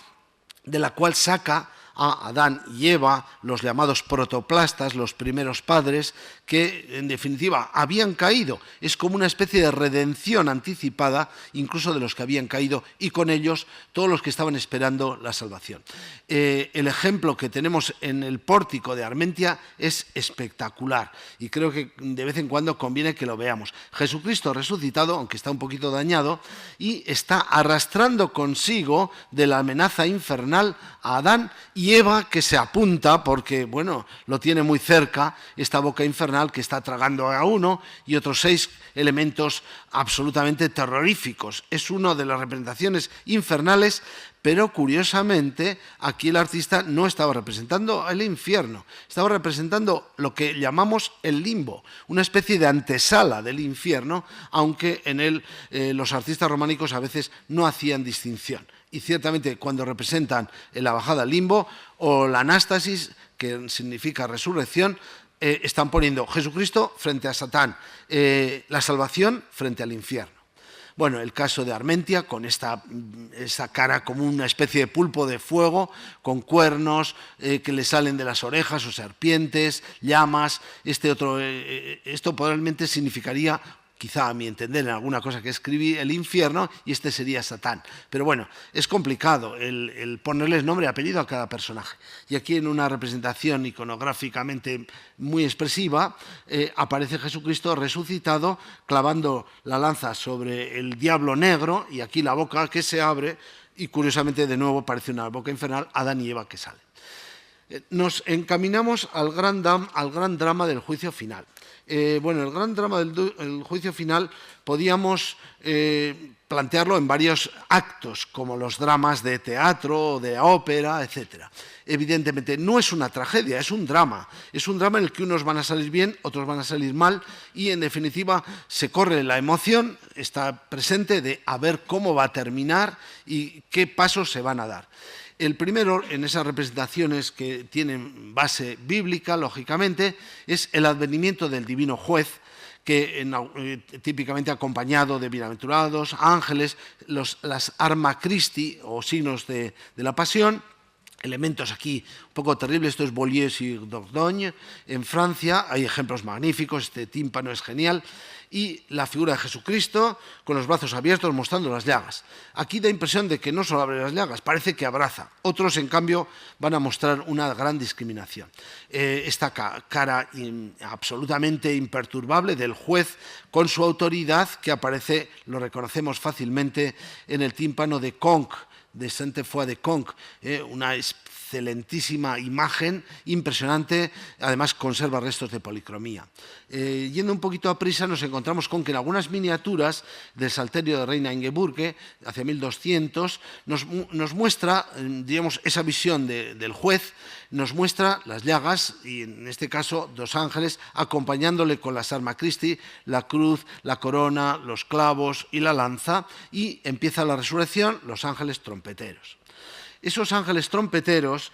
de la cual saca a Adán y Eva, los llamados protoplastas, los primeros padres, que en definitiva habían caído. Es como una especie de redención anticipada incluso de los que habían caído y con ellos todos los que estaban esperando la salvación. El ejemplo que tenemos en el pórtico de Armentia es espectacular y creo que de vez en cuando conviene que lo veamos. Jesucristo resucitado, aunque está un poquito dañado, y está arrastrando consigo de la amenaza infernal a Adán y Eva, que se apunta porque, bueno, lo tiene muy cerca, esta boca infernal que está tragando a uno y otros 6 elementos absolutamente terroríficos. Es una de las representaciones infernales, pero curiosamente aquí el artista no estaba representando el infierno, estaba representando lo que llamamos el limbo, una especie de antesala del infierno, aunque en él los artistas románicos a veces no hacían distinción. Y ciertamente cuando representan la bajada al limbo o la anástasis, que significa resurrección, están poniendo Jesucristo frente a Satán, la salvación frente al infierno. Bueno, el caso de Armentia, con esa cara como una especie de pulpo de fuego, con cuernos que le salen de las orejas o serpientes, llamas. Esto probablemente significaría, quizá a mi entender, en alguna cosa que escribí, el infierno, y este sería Satán. Pero bueno, es complicado el ponerles nombre y apellido a cada personaje. Y aquí en una representación iconográficamente muy expresiva, aparece Jesucristo resucitado, clavando la lanza sobre el diablo negro, y aquí la boca que se abre, y curiosamente de nuevo parece una boca infernal, Adán y Eva que salen. Nos encaminamos al gran drama del juicio final. Bueno, el gran drama del juicio final podíamos plantearlo en varios actos, como los dramas de teatro, de ópera, etc. Evidentemente, no es una tragedia, es un drama. Es un drama en el que unos van a salir bien, otros van a salir mal, y en definitiva se corre la emoción, está presente de a ver cómo va a terminar y qué pasos se van a dar. El primero, en esas representaciones que tienen base bíblica, lógicamente, es el advenimiento del divino juez, que típicamente acompañado de bienaventurados, ángeles, las arma Christi o signos de la pasión. Elementos aquí un poco terribles, esto es Boileau y Dordogne. En Francia hay ejemplos magníficos, este tímpano es genial. Y la figura de Jesucristo con los brazos abiertos mostrando las llagas. Aquí da impresión de que no solo abre las llagas, parece que abraza. Otros, en cambio, van a mostrar una gran discriminación. Esta cara absolutamente imperturbable del juez con su autoridad, que aparece, lo reconocemos fácilmente, en el tímpano de Conch, de Sainte-Foy de Conch, una excelentísima imagen, impresionante, además conserva restos de policromía. Yendo un poquito a prisa, nos encontramos con que en algunas miniaturas del Salterio de Reina Ingeborg, hacia 1200, nos muestra, digamos, esa visión del juez, nos muestra las llagas, y en este caso dos ángeles, acompañándole con las arma Christi, la cruz, la corona, los clavos y la lanza, y empieza la resurrección, los ángeles trompeteros. Esos ángeles trompeteros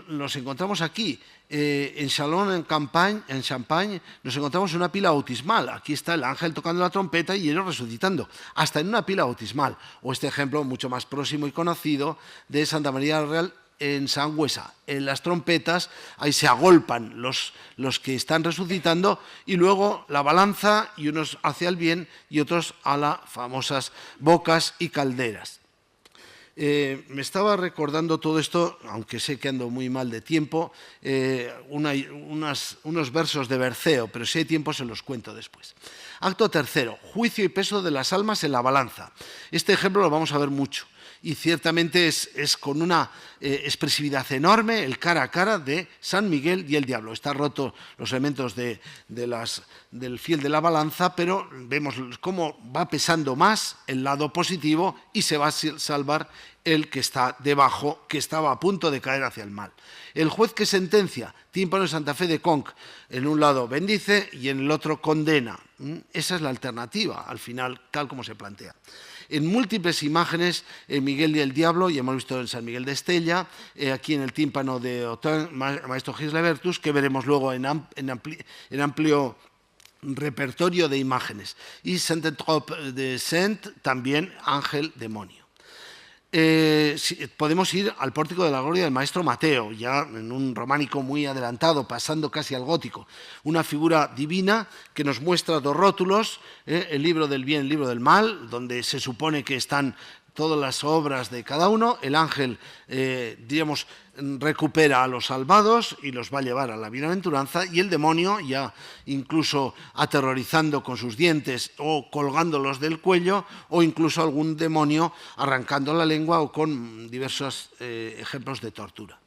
nos encontramos aquí, en Chalon, en Champagne, nos encontramos en una pila bautismal. Aquí está el ángel tocando la trompeta y ellos resucitando, hasta en una pila bautismal. O este ejemplo mucho más próximo y conocido de Santa María del Real en Sangüesa. En las trompetas ahí se agolpan los que están resucitando, y luego la balanza, y unos hacia el bien y otros a las famosas bocas y calderas. Me estaba recordando todo esto, aunque sé que ando muy mal de tiempo, unos versos de Berceo, pero si hay tiempo se los cuento después. Acto tercero, juicio y peso de las almas en la balanza. Este ejemplo lo vamos a ver mucho, y ciertamente es con una expresividad enorme el cara a cara de San Miguel y el diablo. Está roto los elementos del fiel de la balanza, pero vemos cómo va pesando más el lado positivo y se va a salvar el que está debajo, que estaba a punto de caer hacia el mal. El juez que sentencia, tímpano de Santa Fe de Conch, en un lado bendice y en el otro condena. Esa es la alternativa, al final, tal como se plantea. En múltiples imágenes, Miguel y el diablo, y hemos visto en San Miguel de Estella, aquí en el tímpano de Autun, Maestro Gislebertus, que veremos luego en amplio repertorio de imágenes. Y Saint-Trope de Saint, también ángel demonio. Podemos ir al Pórtico de la Gloria del Maestro Mateo, ya en un románico muy adelantado, pasando casi al gótico. Una figura divina que nos muestra dos rótulos, el libro del bien, el libro del mal, donde se supone que están todas las obras de cada uno. El ángel, digamos, recupera a los salvados y los va a llevar a la bienaventuranza, y el demonio, ya incluso aterrorizando con sus dientes o colgándolos del cuello, o incluso algún demonio arrancando la lengua, o con diversos ejemplos de tortura.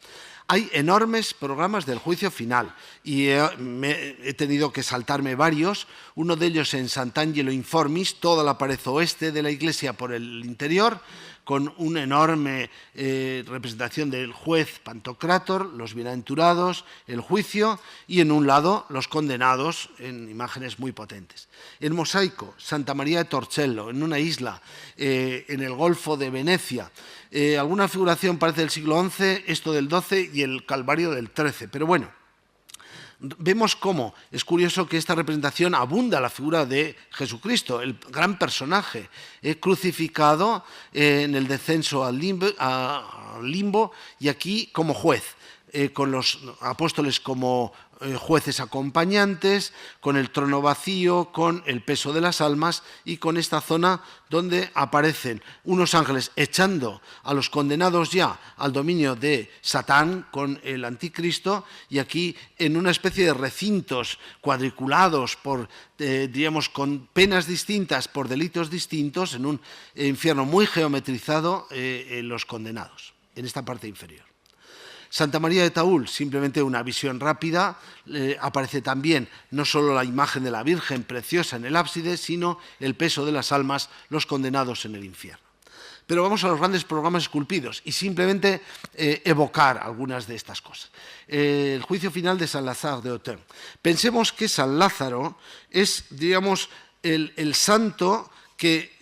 Hay enormes programas del juicio final y he tenido que saltarme varios, uno de ellos en Sant'Angelo Informis, toda la pared oeste de la iglesia por el interior, con una enorme representación del juez Pantocrátor, los bienaventurados, el juicio y en un lado los condenados en imágenes muy potentes. El mosaico, Santa María de Torcello, en una isla en el Golfo de Venecia. Alguna figuración parece del siglo XI, esto del XII y el Calvario del XIII, pero bueno. Vemos cómo es curioso que esta representación abunda la figura de Jesucristo, el gran personaje crucificado en el descenso al limbo y aquí como juez, con los apóstoles como jueces acompañantes, con el trono vacío, con el peso de las almas y con esta zona donde aparecen unos ángeles echando a los condenados ya al dominio de Satán con el anticristo y aquí en una especie de recintos cuadriculados por, diríamos, con penas distintas por delitos distintos en un infierno muy geometrizado los condenados, en esta parte inferior. Santa María de Taúl, simplemente una visión rápida, aparece también no solo la imagen de la Virgen preciosa en el ábside, sino el peso de las almas, los condenados en el infierno. Pero vamos a los grandes programas esculpidos y simplemente evocar algunas de estas cosas. El juicio final de San Lázaro de Autun. Pensemos que San Lázaro es, digamos, el santo que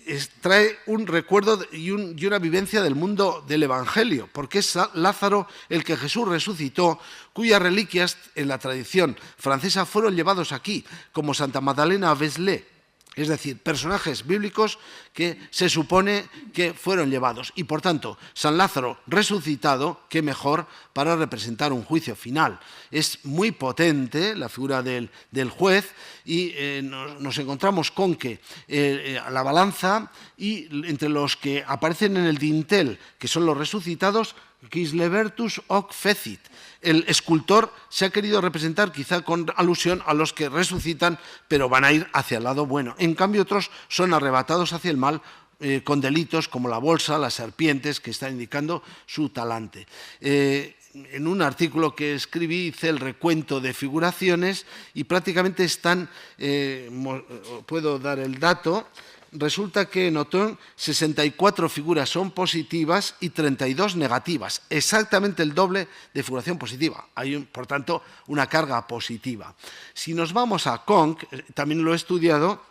trae un recuerdo y una vivencia del mundo del Evangelio, porque es Lázaro el que Jesús resucitó, cuyas reliquias en la tradición francesa fueron llevados aquí, como Santa Magdalena a Vézelay. Es decir, personajes bíblicos que se supone que fueron llevados. Y por tanto, San Lázaro resucitado, qué mejor para representar un juicio final. Es muy potente la figura del juez y nos encontramos con que la balanza y entre los que aparecen en el dintel, que son los resucitados, quis libertus hoc fecit. El escultor se ha querido representar quizá con alusión a los que resucitan, pero van a ir hacia el lado bueno. En cambio, otros son arrebatados hacia el mal con delitos como la bolsa, las serpientes, que están indicando su talante. En un artículo que escribí hice el recuento de figuraciones y prácticamente están, puedo dar el dato. Resulta que en Autun 64 figuras son positivas y 32 negativas, exactamente el doble de figuración positiva. Hay, por tanto, una carga positiva. Si nos vamos a Conques, también lo he estudiado,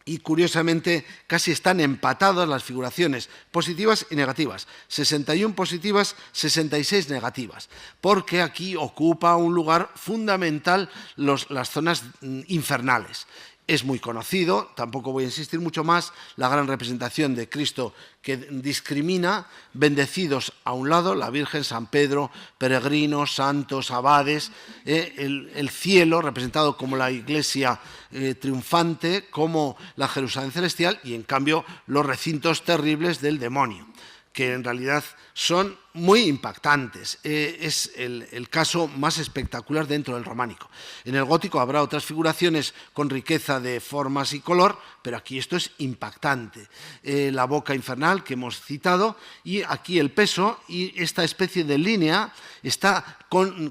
y curiosamente casi están empatadas las figuraciones positivas y negativas, 61 positivas, 66 negativas, porque aquí ocupa un lugar fundamental las zonas infernales. Es muy conocido, tampoco voy a insistir mucho más, la gran representación de Cristo que discrimina, bendecidos a un lado, la Virgen, San Pedro, peregrinos, santos, abades, el cielo representado como la iglesia triunfante, como la Jerusalén celestial y en cambio los recintos terribles del demonio, que en realidad son muy impactantes. Es el caso más espectacular dentro del románico. En el gótico habrá otras figuraciones con riqueza de formas y color, pero aquí esto es impactante. La boca infernal que hemos citado y aquí el peso y esta especie de línea está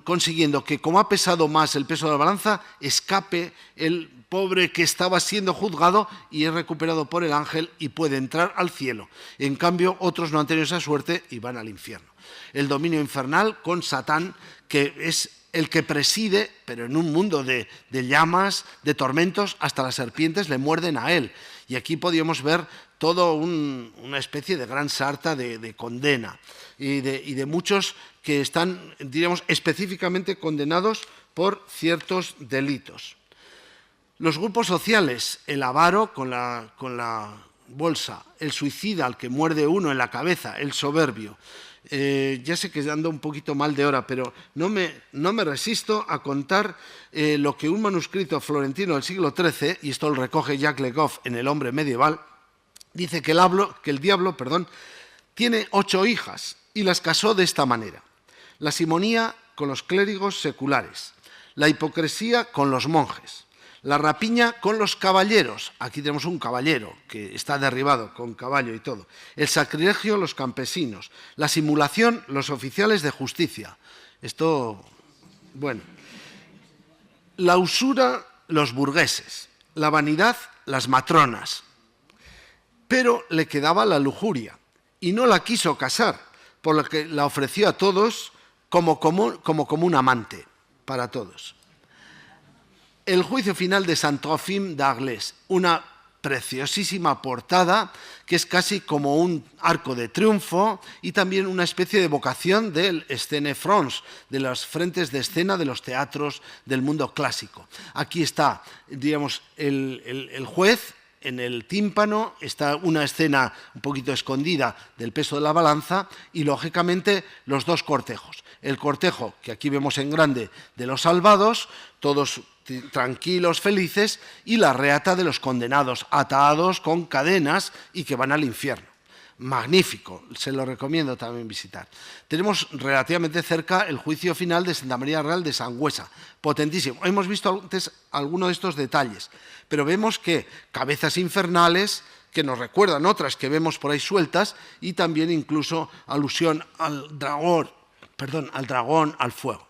consiguiendo que como ha pesado más el peso de la balanza, escape el pobre que estaba siendo juzgado y es recuperado por el ángel y puede entrar al cielo. En cambio, otros no han tenido esa suerte y van al infierno. El dominio infernal con Satán, que es el que preside, pero en un mundo de llamas, de tormentos, hasta las serpientes le muerden a él. Y aquí podíamos ver todo una especie de gran sarta de condena y de muchos que están, diríamos, específicamente condenados por ciertos delitos. Los grupos sociales, el avaro con la bolsa, el suicida al que muerde uno en la cabeza, el soberbio. Ya sé que ando un poquito mal de hora, pero no me resisto a contar lo que un manuscrito florentino del siglo XIII, y esto lo recoge Jacques Le Goff en El hombre medieval, dice que el diablo tiene 8 hijas y las casó de esta manera. La simonía con los clérigos seculares, la hipocresía con los monjes, la rapiña con los caballeros, aquí tenemos un caballero que está derribado con caballo y todo, el sacrilegio los campesinos, la simulación los oficiales de justicia, Esto, bueno. La usura, los burgueses. La vanidad, las matronas. Pero le quedaba la lujuria y no la quiso casar, por lo que la ofreció a todos como un amante para todos. El juicio final de Saint Trophime d'Arles, una preciosísima portada que es casi como un arco de triunfo y también una especie de evocación del Scène France, de los frentes de escena de los teatros del mundo clásico. Aquí está, digamos, el juez. En el tímpano está una escena un poquito escondida del peso de la balanza y, lógicamente, los dos cortejos. El cortejo, que aquí vemos en grande, de los salvados, todos tranquilos, felices, y la reata de los condenados, atados con cadenas y que van al infierno. Magnífico, se lo recomiendo también visitar. Tenemos relativamente cerca el juicio final de Santa María Real de Sangüesa, potentísimo. Hemos visto antes algunos de estos detalles, pero vemos que cabezas infernales que nos recuerdan otras que vemos por ahí sueltas y también incluso alusión al dragón, al fuego.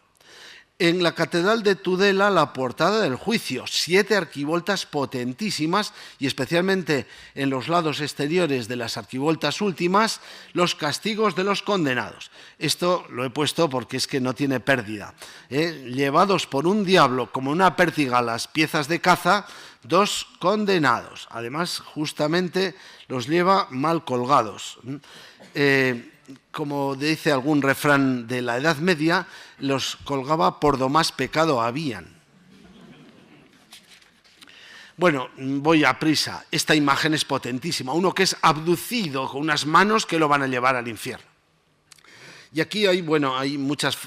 En la Catedral de Tudela, la portada del juicio, 7 arquivoltas potentísimas y especialmente en los lados exteriores de las arquivoltas últimas, los castigos de los condenados. Esto lo he puesto porque es que no tiene pérdida. Llevados por un diablo como una pértiga a las piezas de caza, 2 condenados. Además, justamente los lleva mal colgados. Como dice algún refrán de la Edad Media, los colgaba por do más pecado habían. Bueno, voy a prisa. Esta imagen es potentísima. Uno que es abducido con unas manos que lo van a llevar al infierno. Y aquí hay muchas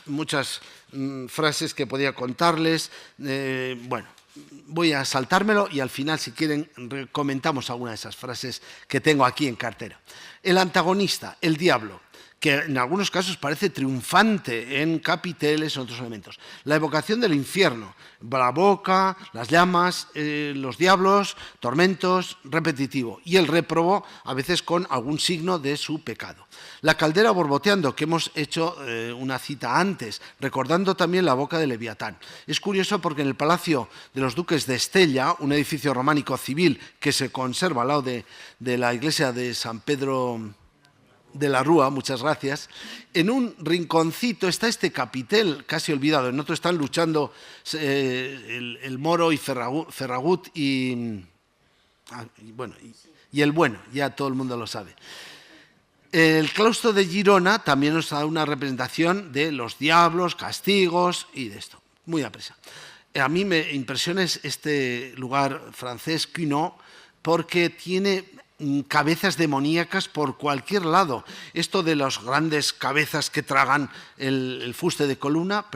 frases que podía contarles. Voy a saltármelo y al final, si quieren, comentamos alguna de esas frases que tengo aquí en cartera. El antagonista, el diablo, que en algunos casos parece triunfante en capiteles o otros elementos. La evocación del infierno, la boca, las llamas, los diablos, tormentos, repetitivo. Y el réprobo, a veces con algún signo de su pecado. La caldera borboteando, que hemos hecho una cita antes, recordando también la boca de Leviatán. Es curioso porque en el Palacio de los Duques de Estella, un edificio románico civil que se conserva al lado de la iglesia de San Pedro de la Rúa, muchas gracias, en un rinconcito está este capitel casi olvidado, en otro están luchando el Moro y Ferragut y el bueno, ya todo el mundo lo sabe. El claustro de Girona también nos da una representación de los diablos, castigos y de esto, muy apresa. A mí me impresiona este lugar francés, Cuno, porque tiene cabezas demoníacas por cualquier lado. Esto de las grandes cabezas que tragan el fuste de columna,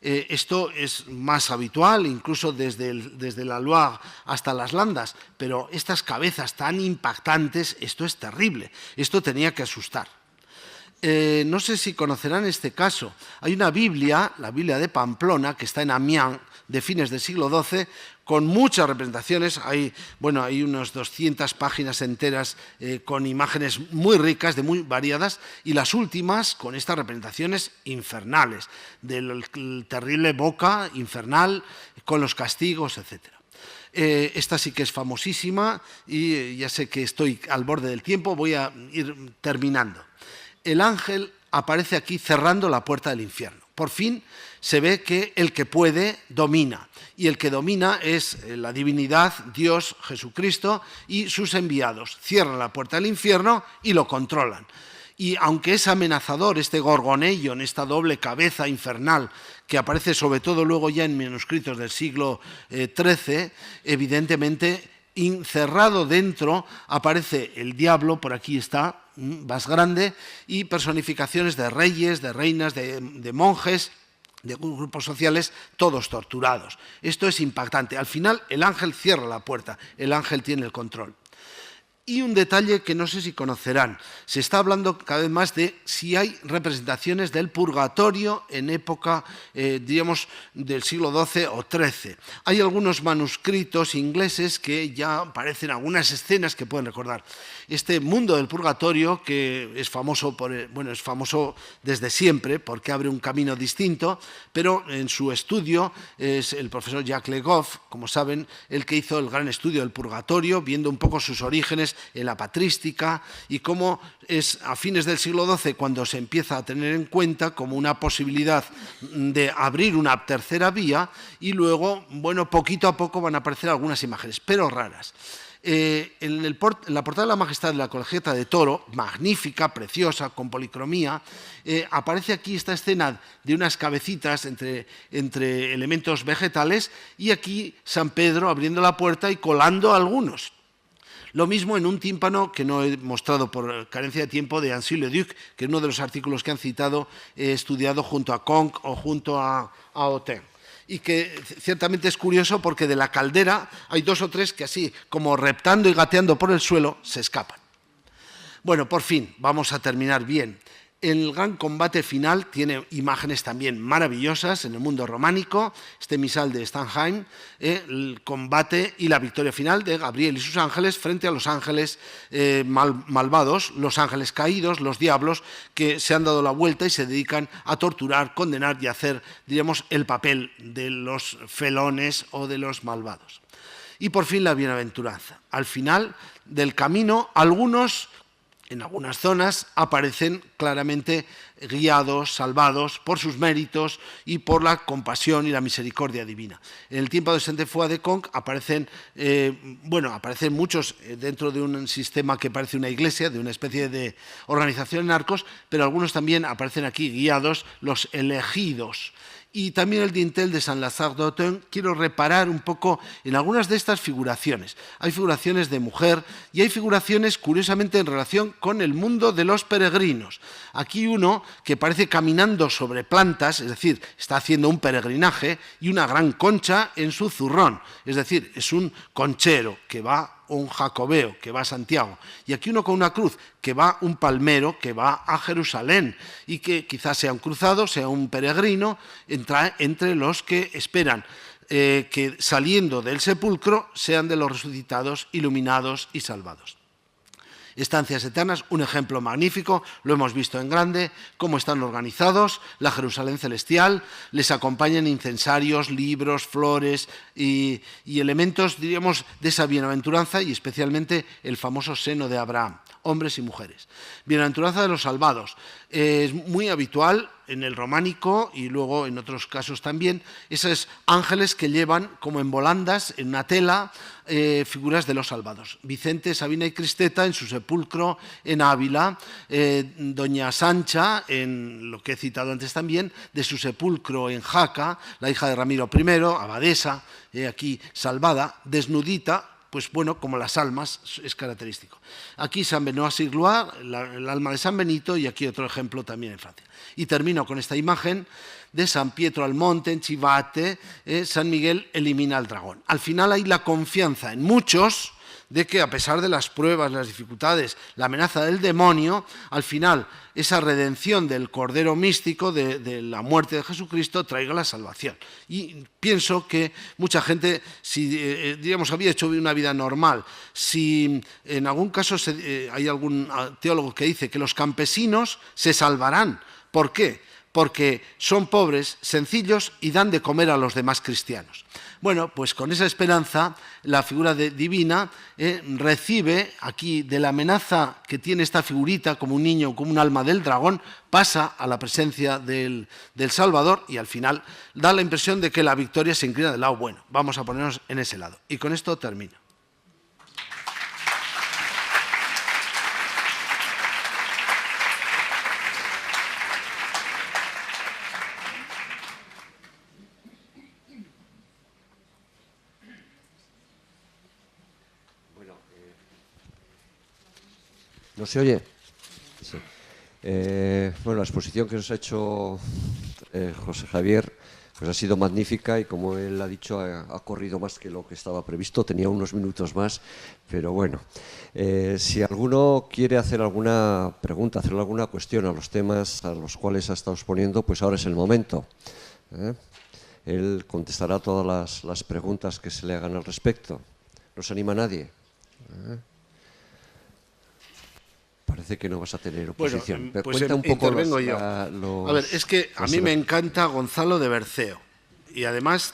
esto es más habitual, incluso desde la Loire hasta las Landas, pero estas cabezas tan impactantes, esto es terrible, esto tenía que asustar. No sé si conocerán este caso. Hay una Biblia, la Biblia de Pamplona, que está en Amiens, de fines del siglo XII, con muchas representaciones. Hay unas 200 páginas enteras con imágenes muy ricas, muy variadas, y las últimas con estas representaciones infernales, del terrible boca infernal, con los castigos, etc. Esta sí que es famosísima y ya sé que estoy al borde del tiempo, voy a ir terminando. El ángel aparece aquí cerrando la puerta del infierno. Por fin se ve que el que puede domina, y el que domina es la divinidad, Dios, Jesucristo y sus enviados. Cierran la puerta del infierno y lo controlan. Y aunque es amenazador este gorgoneion, esta doble cabeza infernal, que aparece sobre todo luego ya en manuscritos del siglo XIII, evidentemente encerrado dentro aparece el diablo, por aquí está, más grande, y personificaciones de reyes, de reinas, de monjes, de grupos sociales, todos torturados. Esto es impactante. Al final el ángel cierra la puerta, el ángel tiene el control. Y un detalle que no sé si conocerán, se está hablando cada vez más de si hay representaciones del purgatorio en época, diríamos, del siglo XII o XIII. Hay algunos manuscritos ingleses que ya aparecen algunas escenas que pueden recordar. Este mundo del purgatorio, que es famoso, es famoso desde siempre porque abre un camino distinto, pero en su estudio es el profesor Jacques Le Goff, como saben, el que hizo el gran estudio del purgatorio, viendo un poco sus orígenes en la patrística y cómo es a fines del siglo XII cuando se empieza a tener en cuenta como una posibilidad de abrir una tercera vía y luego, bueno, poquito a poco van a aparecer algunas imágenes, pero raras. En la portada de la Majestad de la Colegiata de Toro, magnífica, preciosa, con policromía, aparece aquí esta escena de unas cabecitas entre elementos vegetales y aquí San Pedro abriendo la puerta y colando algunos. Lo mismo en un tímpano que no he mostrado por carencia de tiempo de Ancy-le-Duc, que es uno de los artículos que han citado, he estudiado junto a Conque o junto a Autun. Y que ciertamente es curioso porque de la caldera hay 2 o 3 que así, como reptando y gateando por el suelo, se escapan. Bueno, por fin, vamos a terminar bien. El gran combate final tiene imágenes también maravillosas en el mundo románico, este misal de Stanheim, el combate y la victoria final de Gabriel y sus ángeles frente a los ángeles malvados, los ángeles caídos, los diablos, que se han dado la vuelta y se dedican a torturar, condenar y hacer, diríamos, el papel de los felones o de los malvados. Y por fin la bienaventuranza. Al final del camino, en algunas zonas aparecen claramente guiados, salvados por sus méritos y por la compasión y la misericordia divina. En el tiempo de Sainte-Foy de Conque aparecen muchos dentro de un sistema que parece una iglesia, de una especie de organización en arcos, pero algunos también aparecen aquí guiados, los elegidos. Y también el dintel de Saint-Lazare d'Autun, quiero reparar un poco en algunas de estas figuraciones. Hay figuraciones de mujer y hay figuraciones, curiosamente, en relación con el mundo de los peregrinos. Aquí uno que parece caminando sobre plantas, es decir, está haciendo un peregrinaje, y una gran concha en su zurrón, es decir, es un conchero que va, o un jacobeo que va a Santiago, y aquí uno con una cruz que va, un palmero que va a Jerusalén y que quizás sea un cruzado, sea un peregrino, entre los que esperan que saliendo del sepulcro sean de los resucitados, iluminados y salvados. Estancias eternas, un ejemplo magnífico, lo hemos visto en grande, cómo están organizados, la Jerusalén celestial, les acompañan incensarios, libros, flores y elementos, diríamos, de esa bienaventuranza y especialmente el famoso seno de Abraham, hombres y mujeres. Bienaventuranza de los salvados, es muy habitual en el románico y luego en otros casos también, esos ángeles que llevan como en volandas, en una tela, figuras de los salvados. Vicente, Sabina y Cristeta en su sepulcro en Ávila, doña Sancha, en lo que he citado antes también, de su sepulcro en Jaca, la hija de Ramiro I, abadesa, aquí salvada, desnudita, pues bueno, como las almas, es característico. Aquí San Benoît-sur-Loire, el alma de San Benito, y aquí otro ejemplo también en Francia. Y termino con esta imagen de San Pietro al Monte, en Chivate, San Miguel elimina al dragón. Al final hay la confianza en muchos de que a pesar de las pruebas, las dificultades, la amenaza del demonio, al final esa redención del Cordero místico de la muerte de Jesucristo traiga la salvación. Y pienso que mucha gente, si diríamos había hecho una vida normal, si en algún caso hay algún teólogo que dice que los campesinos se salvarán. ¿Por qué? Porque son pobres, sencillos y dan de comer a los demás cristianos. Bueno, pues con esa esperanza, la figura divina recibe aquí de la amenaza que tiene esta figurita como un niño, como un alma del dragón, pasa a la presencia del Salvador y al final da la impresión de que la victoria se inclina del lado bueno. Vamos a ponernos en ese lado. Y con esto termino. ¿No se oye? Sí. Bueno, la exposición que nos ha hecho José Javier Pues ha sido magnífica y, como él ha dicho, ha corrido más que lo que estaba previsto. Tenía unos minutos más, pero bueno. Si alguno quiere hacer alguna pregunta, hacer alguna cuestión a los temas a los cuales ha estado exponiendo, pues ahora es el momento. Él contestará todas las preguntas que se le hagan al respecto. ¿No se anima nadie? Parece que no vas a tener oposición. Bueno, pues cuenta un poco intervengo yo. A ver, es que a mí me encanta Gonzalo de Berceo. Y además,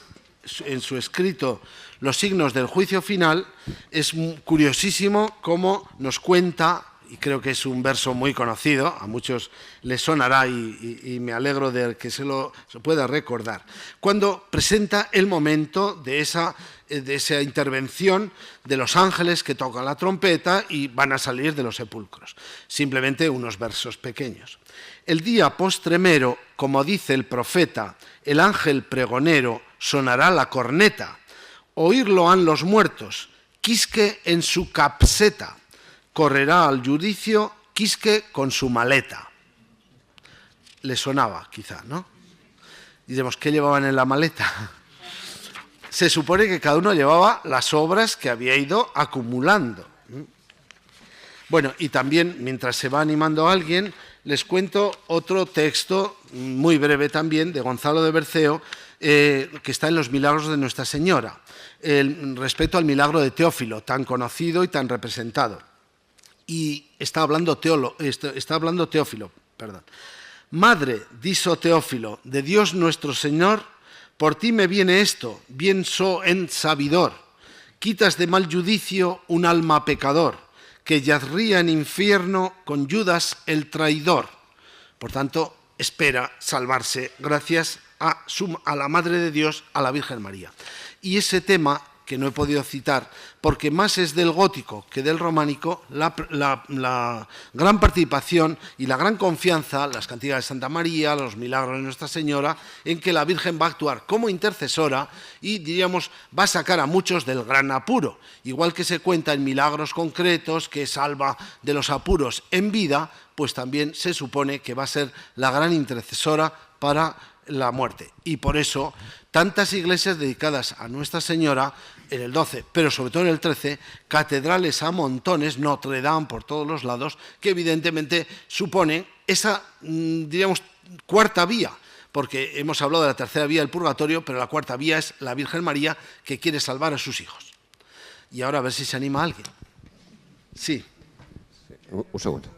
en su escrito Los signos del juicio final, es curiosísimo cómo nos cuenta, y creo que es un verso muy conocido, a muchos les sonará y me alegro de que se pueda recordar, cuando presenta el momento de esa intervención de los ángeles que tocan la trompeta y van a salir de los sepulcros. Simplemente unos versos pequeños. El día postremero, como dice el profeta, el ángel pregonero sonará la corneta. Oírlo han los muertos, Quisque en su capseta. Correrá al judicio, Quisque con su maleta. Le sonaba, quizá, ¿no? Diremos, ¿qué llevaban en la maleta? Se supone que cada uno llevaba las obras que había ido acumulando. Bueno, y también, mientras se va animando a alguien, les cuento otro texto, muy breve también, de Gonzalo de Berceo, que está en los milagros de Nuestra Señora, respecto al milagro de Teófilo, tan conocido y tan representado. Y está hablando Teófilo. Madre, dijo Teófilo, de Dios nuestro Señor, por ti me viene esto, bien so en sabidor. Quitas de mal judicio un alma pecador, que yazría en infierno con Judas el traidor. Por tanto, espera salvarse gracias a la Madre de Dios, a la Virgen María. Y ese tema, que no he podido citar, porque más es del gótico que del románico, la gran participación y la gran confianza, las cantigas de Santa María, los milagros de Nuestra Señora, en que la Virgen va a actuar como intercesora y, diríamos, va a sacar a muchos del gran apuro. Igual que se cuenta en milagros concretos que salva de los apuros en vida, pues también se supone que va a ser la gran intercesora para la muerte. Y por eso tantas iglesias dedicadas a Nuestra Señora en el 12, pero sobre todo en el 13, catedrales a montones, Notre Dame por todos los lados, que evidentemente suponen esa, diríamos, cuarta vía, porque hemos hablado de la tercera vía del purgatorio, pero la cuarta vía es la Virgen María, que quiere salvar a sus hijos. Y ahora a ver si se anima alguien. Sí. Un segundo.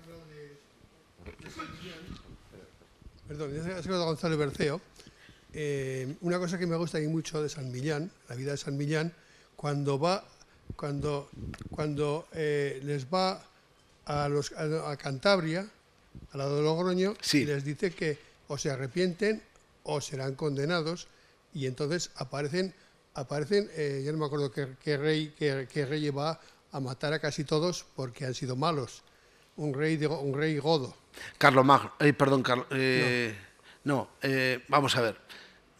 Perdón, ya se ha Gonzalo Berceo. Una cosa que me gusta y mucho de San Millán, la vida de San Millán, cuando les va a Cantabria, al lado de Logroño, sí, y les dice que o se arrepienten o serán condenados, y entonces aparecen yo no me acuerdo qué rey va a matar a casi todos porque han sido malos. Un rey godo. Carlomagno, vamos a ver.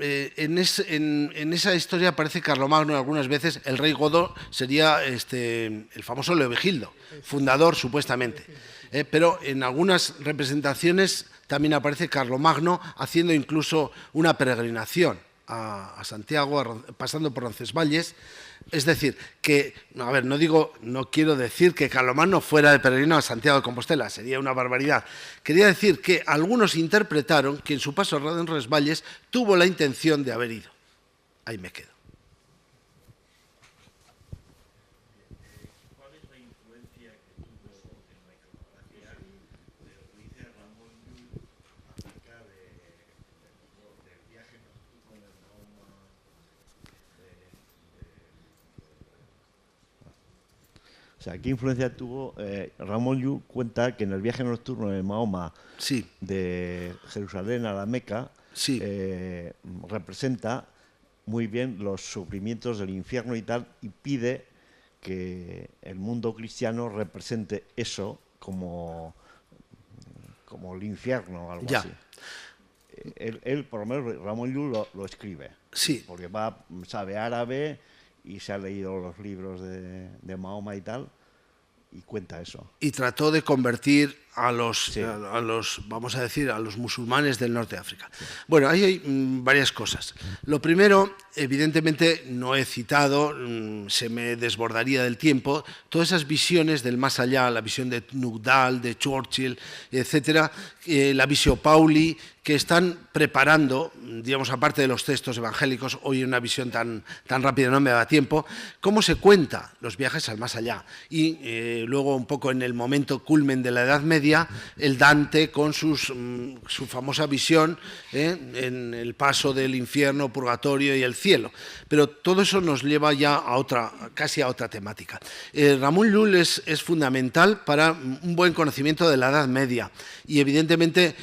En esa historia aparece Carlomagno algunas veces. El rey godo sería el famoso Leovigildo, fundador supuestamente. Pero en algunas representaciones también aparece Carlomagno haciendo incluso una peregrinación a Santiago, pasando por Roncesvalles. Es decir, que, a ver, no quiero decir que Carlomagno fuera de peregrino a Santiago de Compostela, sería una barbaridad. Quería decir que algunos interpretaron que en su paso a Roncesvalles tuvo la intención de haber ido. Ahí me quedo. ¿Cuál es la influencia que tuvo en la iconografía de lo que dice Ramón Llull acerca del viaje nocturno de Mahoma? O sea, ¿qué influencia tuvo? Ramón Llull cuenta que en el viaje nocturno de Mahoma, sí, de Jerusalén a la Meca, sí, representa muy bien los sufrimientos del infierno y tal, y pide que el mundo cristiano represente eso como el infierno o algo ya. así. Él, por lo menos, Ramón Llull lo escribe, sí, porque sabe árabe y se ha leído los libros de Mahoma y tal, y cuenta eso. Y trató de convertir a los, Sí. a los, vamos a decir, a los musulmanes del norte de África. Bueno, ahí hay varias cosas. Lo primero, evidentemente, no he citado, se me desbordaría del tiempo, todas esas visiones del más allá, la visión de Nugdal, de Churchill, etcétera, la visión Pauli, que están preparando, digamos, aparte de los textos evangélicos, hoy en una visión tan rápida no me da tiempo, cómo se cuenta los viajes al más allá. Y luego, un poco en el momento culmen de la Edad Media, el Dante con su famosa visión en el paso del infierno, purgatorio y el cielo. Pero todo eso nos lleva ya a casi a otra temática. Ramon Llull es fundamental para un buen conocimiento de la Edad Media. Y evidentemente,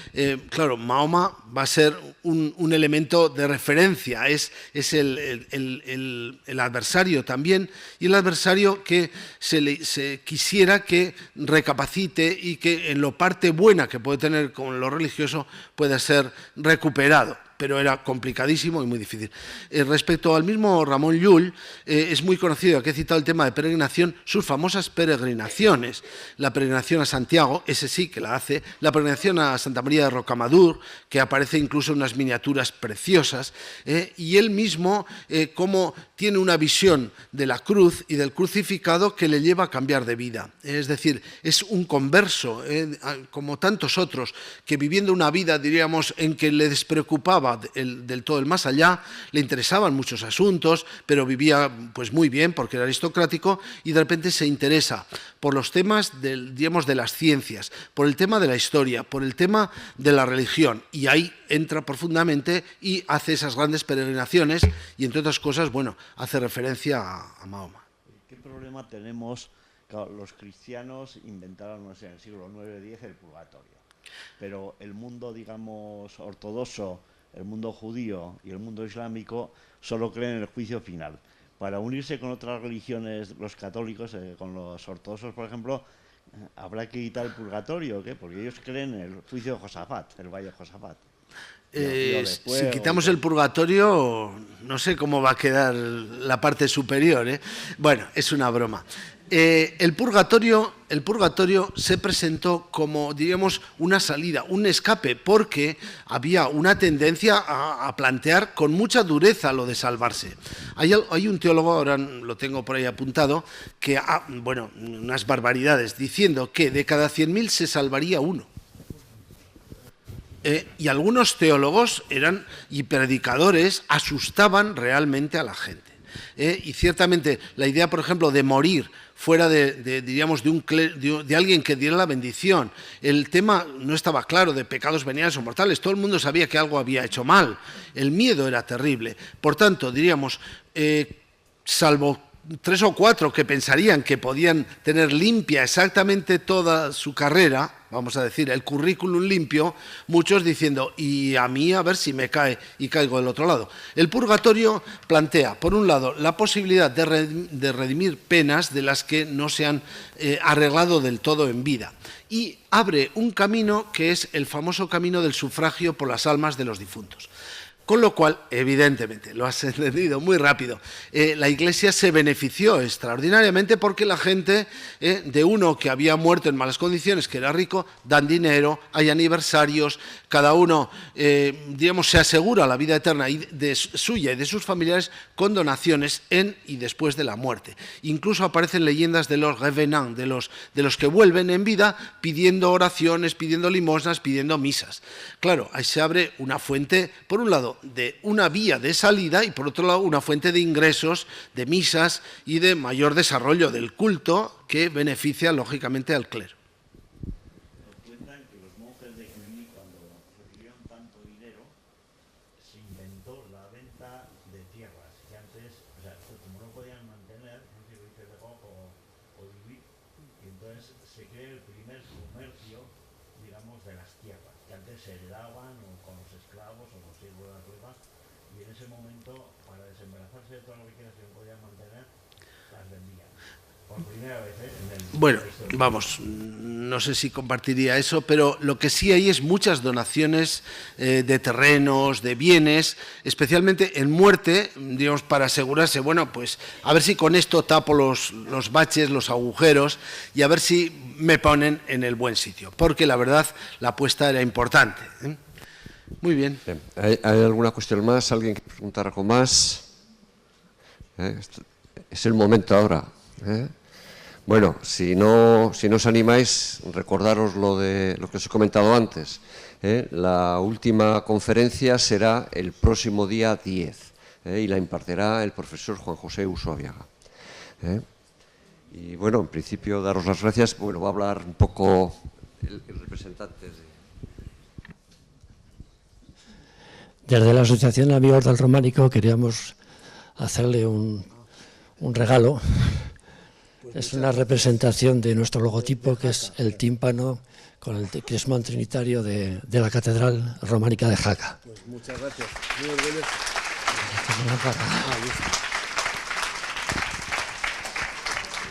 claro, Mahoma va a ser un elemento de referencia, es el adversario también, y el adversario que se quisiera que recapacite y que en lo parte buena que puede tener con lo religioso pueda ser recuperado. Pero era complicadísimo y muy difícil. Respecto al mismo Ramon Llull, es muy conocido, que he citado el tema de peregrinación, sus famosas peregrinaciones. La peregrinación a Santiago, ese sí que la hace, la peregrinación a Santa María de Rocamadour, que aparece incluso en unas miniaturas preciosas, y él mismo, como tiene una visión de la cruz y del crucificado que le lleva a cambiar de vida. Es decir, es un converso, como tantos otros, que viviendo una vida, diríamos, en que le despreocupaba del todo el más allá, le interesaban muchos asuntos, pero vivía pues muy bien porque era aristocrático, y de repente se interesa por los temas digamos, de las ciencias, por el tema de la historia, por el tema de la religión, y ahí entra profundamente y hace esas grandes peregrinaciones y, entre otras cosas, bueno, hace referencia a Mahoma. ¿Qué problema tenemos? Claro, los cristianos inventaron, no sé, en el siglo IX-X el purgatorio, pero el mundo, digamos, ortodoxo, el mundo judío y el mundo islámico solo creen en el juicio final. Para unirse con otras religiones, los católicos, con los ortodoxos, por ejemplo, habrá que quitar el purgatorio, ¿qué? Porque ellos creen en el juicio de Josafat, el valle de Josafat. Si quitamos el purgatorio, no sé cómo va a quedar la parte superior, ¿eh? Bueno, es una broma. El purgatorio se presentó como, diríamos, una salida, un escape, porque había una tendencia a plantear con mucha dureza lo de salvarse. Hay un teólogo, ahora lo tengo por ahí apuntado, que, bueno, unas barbaridades, diciendo que de cada 100.000 se salvaría uno. Y algunos teólogos y predicadores asustaban realmente a la gente. Y ciertamente la idea, por ejemplo, de morir fuera diríamos, de alguien que diera la bendición, el tema no estaba claro de pecados veniales o mortales, todo el mundo sabía que algo había hecho mal, el miedo era terrible. Por tanto, diríamos, salvo 3 o 4 que pensarían que podían tener limpia exactamente toda su carrera, vamos a decir, el currículum limpio, muchos diciendo, y a mí a ver si me cae y caigo del otro lado. El purgatorio plantea, por un lado, la posibilidad de redimir penas de las que no se han arreglado del todo en vida, y abre un camino que es el famoso camino del sufragio por las almas de los difuntos. Con lo cual, evidentemente, lo has entendido muy rápido, la Iglesia se benefició extraordinariamente porque la gente de uno que había muerto en malas condiciones, que era rico, dan dinero, hay aniversarios, cada uno, digamos, se asegura la vida eterna suya y de sus familiares con donaciones en y después de la muerte. Incluso aparecen leyendas de los revenants, de los que vuelven en vida pidiendo oraciones, pidiendo limosnas, pidiendo misas. Claro, ahí se abre una fuente, por un lado, de una vía de salida y por otro lado una fuente de ingresos, de misas y de mayor desarrollo del culto que beneficia lógicamente al clero. Cuentan que los monjes de Cluny, cuando recibieron tanto dinero, se inventó la venta de tierras, que antes, o sea, como no podían mantener, no sé si de o vivir, y entonces se crea el primer comercio, digamos, de las tierras, que antes se heredaban o con los esclavos o los siervos de la rueda, y en ese momento, para desembarazarse de todas las riquezas que no podían mantener, las vendían. Bueno, vamos, no sé si compartiría eso, pero lo que sí hay es muchas donaciones de terrenos, de bienes, especialmente en muerte, digamos, para asegurarse, bueno, pues a ver si con esto tapo los baches, los agujeros, y a ver si me ponen en el buen sitio, porque la verdad la apuesta era importante, ¿eh? Muy bien. Bien. ¿Hay alguna cuestión más? ¿Alguien quiere preguntar algo más? Es el momento ahora, ¿eh? Bueno, si no os animáis, recordaros lo que os he comentado antes, ¿eh? La última conferencia será el próximo día 10, y la impartirá el profesor Juan José Usuabiaga. Y bueno, en principio, daros las gracias. Bueno, va a hablar un poco el representante Desde la Asociación Amigos del Románico queríamos hacerle un regalo. Es una representación de nuestro logotipo, que es el tímpano con el crismón trinitario de la Catedral Románica de Jaca. Pues muchas gracias. Muy orgulloso. Listo.